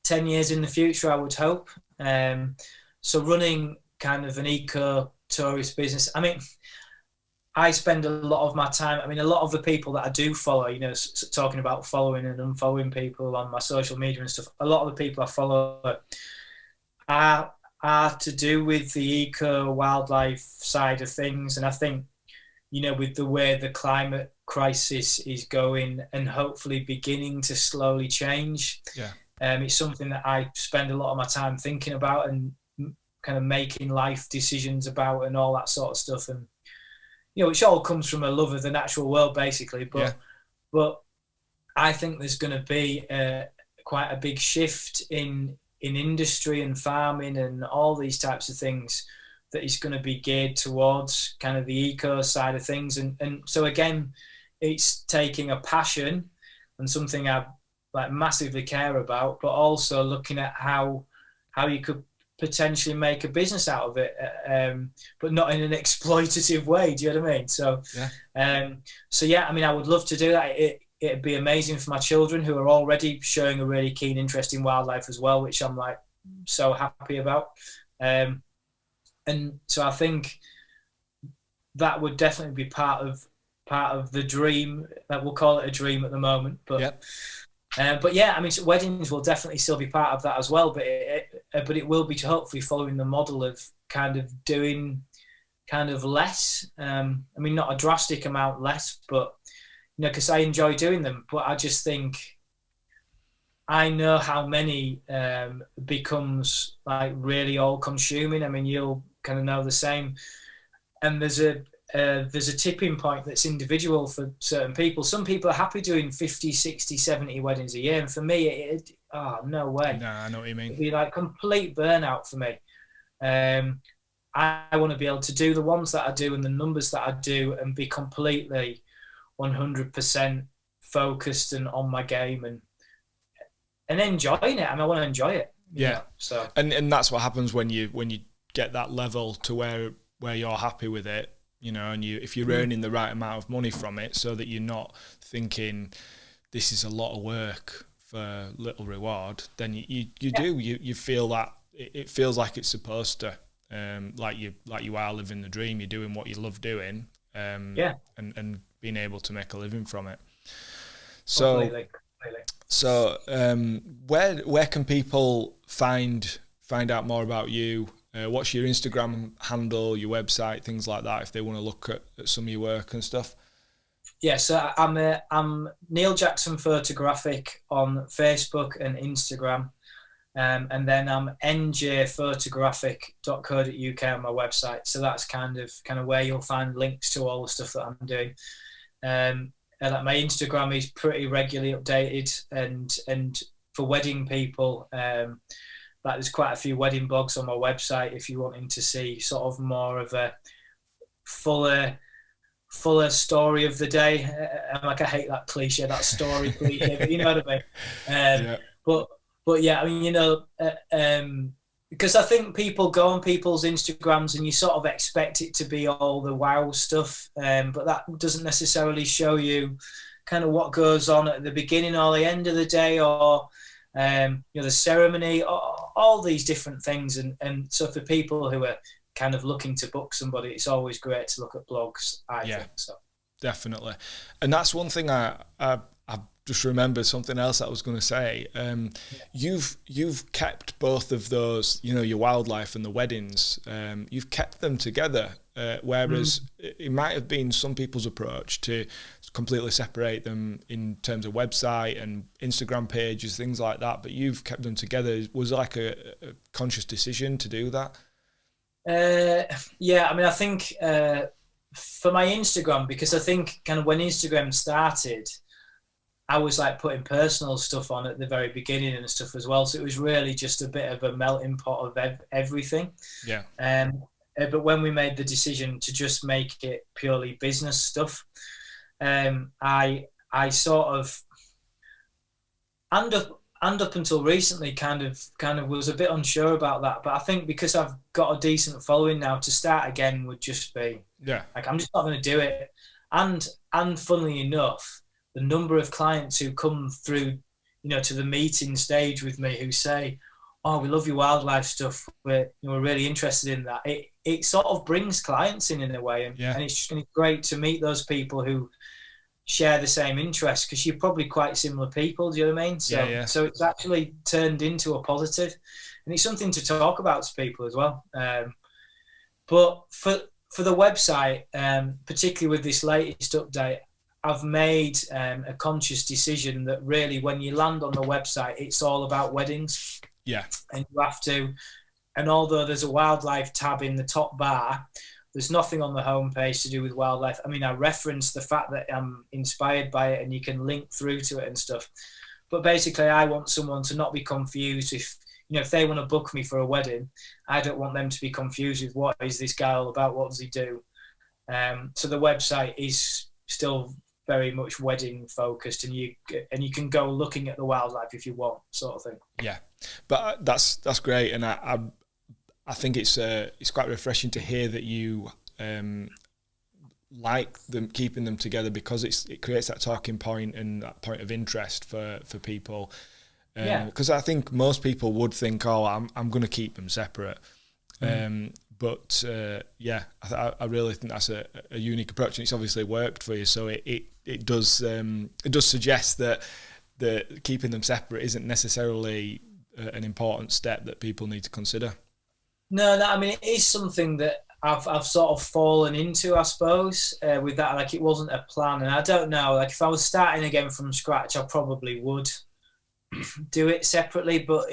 10 years in the future, I would hope. So running kind of an eco tourist business. I mean, I spend a lot of my time. I mean, a lot of the people that I do follow, talking about following and unfollowing people on my social media and stuff. A lot of the people I follow are to do with the eco wildlife side of things, and I think, with the way the climate crisis is going and hopefully beginning to slowly change, it's something that I spend a lot of my time thinking about and kind of making life decisions about and all that sort of stuff. And, which all comes from a love of the natural world, basically. But I think there's going to be quite a big shift in in industry and farming and all these types of things that is going to be geared towards kind of the eco side of things. And so again, it's taking a passion and something I like massively care about, but also looking at how you could potentially make a business out of it, but not in an exploitative way. Do you know what I mean? So, yeah, I mean, I would love to do that. It'd be amazing for my children, who are already showing a really keen interest in wildlife as well, which I'm like so happy about. And so I think that would definitely be part of the dream. That we'll call it a dream at the moment, but. Yep. But yeah, I mean, so weddings will definitely still be part of that as well. But it will be hopefully following the model of kind of doing kind of less. I mean, not a drastic amount less, but you know, because I enjoy doing them. But I just think I know how many becomes like really all-consuming. I mean, you'll kind of know the same. And there's a tipping point that's individual for certain people. Some people are happy doing 50, 60, 70 weddings a year. And for me, no way. No, I know what you mean. It'd be like complete burnout for me. I want to be able to do the ones that I do and the numbers that I do and be completely 100% focused and on my game and enjoying it. I mean, I want to enjoy it. Yeah. Know, so and that's what happens when you get that level to where you're happy with it. You know, and if you're earning the right amount of money from it, so that you're not thinking this is a lot of work for little reward, then you feel that it feels like it's supposed to, like you are living the dream. You're doing what you love doing, and being able to make a living from it. So, completely. So, where can people find out more about you? What's your Instagram handle, your website, things like that, if they want to look at some of your work and stuff? Yeah, so I'm Neil Jackson Photographic on Facebook and Instagram, and then I'm njphotographic.co.uk on my website. So that's kind of where you'll find links to all the stuff that I'm doing. And like my Instagram is pretty regularly updated, and for wedding people. Like there's quite a few wedding blogs on my website if you're wanting to see sort of more of a fuller story of the day. Like I hate that cliche, that story cliche, but you know what I mean. But yeah, I mean, you know, because I think people go on people's Instagrams and you sort of expect it to be all the wow stuff, but that doesn't necessarily show you kind of what goes on at the beginning or the end of the day, or you know, the ceremony, all these different things. And so for people who are kind of looking to book somebody, it's always great to look at blogs, I think. So definitely. And that's one thing I just remembered, something else I was going to say. You've kept both of those, you know, your wildlife and the weddings, you've kept them together, whereas it might have been some people's approach to completely separate them in terms of website and Instagram pages, things like that, but you've kept them together. Was it like a conscious decision to do that? Yeah, I mean, I think for my Instagram, because I think kind of when Instagram started, I was like putting personal stuff on at the very beginning and stuff as well. So it was really just a bit of a melting pot of everything. Yeah. But when we made the decision to just make it purely business stuff, I sort of, and up until recently, kind of was a bit unsure about that. But I think because I've got a decent following now, to start again would just be like, I'm just not going to do it. And funnily enough, the number of clients who come through, you know, to the meeting stage with me who say, "Oh, we love your wildlife stuff. We're really interested in that." It sort of brings clients in a way, and it's great to meet those people who share the same interests, because you're probably quite similar people. Do you know what I mean? So so it's actually turned into a positive, and it's something to talk about to people as well. But for the website, particularly with this latest update, I've made a conscious decision that really, when you land on the website, it's all about weddings. Yeah. And you have to, and although there's a wildlife tab in the top bar, there's nothing on the homepage to do with wildlife. I mean, I reference the fact that I'm inspired by it and you can link through to it and stuff. But basically, I want someone to not be confused if, if they want to book me for a wedding, I don't want them to be confused with what is this guy all about, what does he do. So the website is still very much wedding focused, and you can go looking at the wildlife if you want, sort of thing. Yeah, but that's great, and I think it's quite refreshing to hear that you like them, keeping them together, because it creates that talking point and that point of interest for people. Because I think most people would think, oh, I'm going to keep them separate. But I really think that's a unique approach, and it's obviously worked for you. So it does suggest that keeping them separate isn't necessarily an important step that people need to consider. No, I mean, it is something that I've sort of fallen into, I suppose, with that. Like, it wasn't a plan, and I don't know. Like, if I was starting again from scratch, I probably would do it separately, but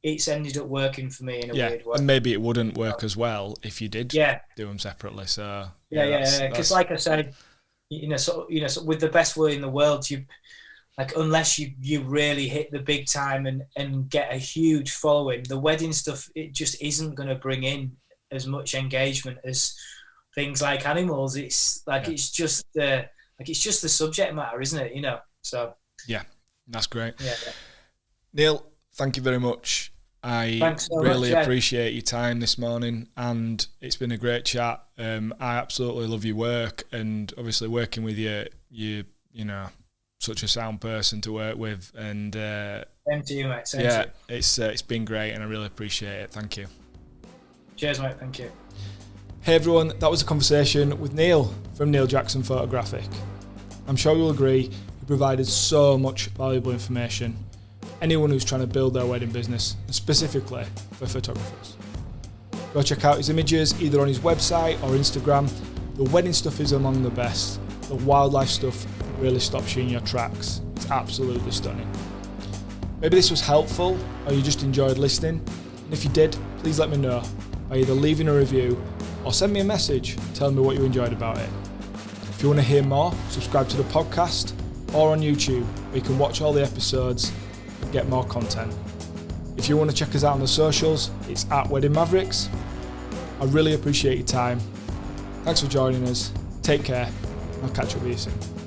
it's ended up working for me in a weird way. And maybe it wouldn't work as well if you did do them separately. So because like I said, so with the best will in the world, unless you really hit the big time and get a huge following, the wedding stuff, it just isn't going to bring in as much engagement as things like animals. It's like it's just the subject matter, isn't it? So yeah, that's great. Yeah. Neil, thank you very much. I really appreciate your time this morning, and it's been a great chat. I absolutely love your work, and obviously working with you such a sound person to work with, and same to you, mate. Same to you. It's been great, and I really appreciate it. Thank you. Cheers, mate. Thank you. Hey everyone, that was a conversation with Neil from Neil Jackson Photographic. I'm sure you'll agree he provided so much valuable information. Anyone who's trying to build their wedding business, and specifically for photographers. Go check out his images either on his website or Instagram. The wedding stuff is among the best. The wildlife stuff really stops you in your tracks. It's absolutely stunning. Maybe this was helpful, or you just enjoyed listening. And if you did, please let me know by either leaving a review or send me a message telling me what you enjoyed about it. If you want to hear more, subscribe to the podcast or on YouTube, where you can watch all the episodes and get more content. If you want to check us out on the socials, it's at Wedding Mavericks. I really appreciate your time. Thanks for joining us. Take care, and I'll catch up with you soon.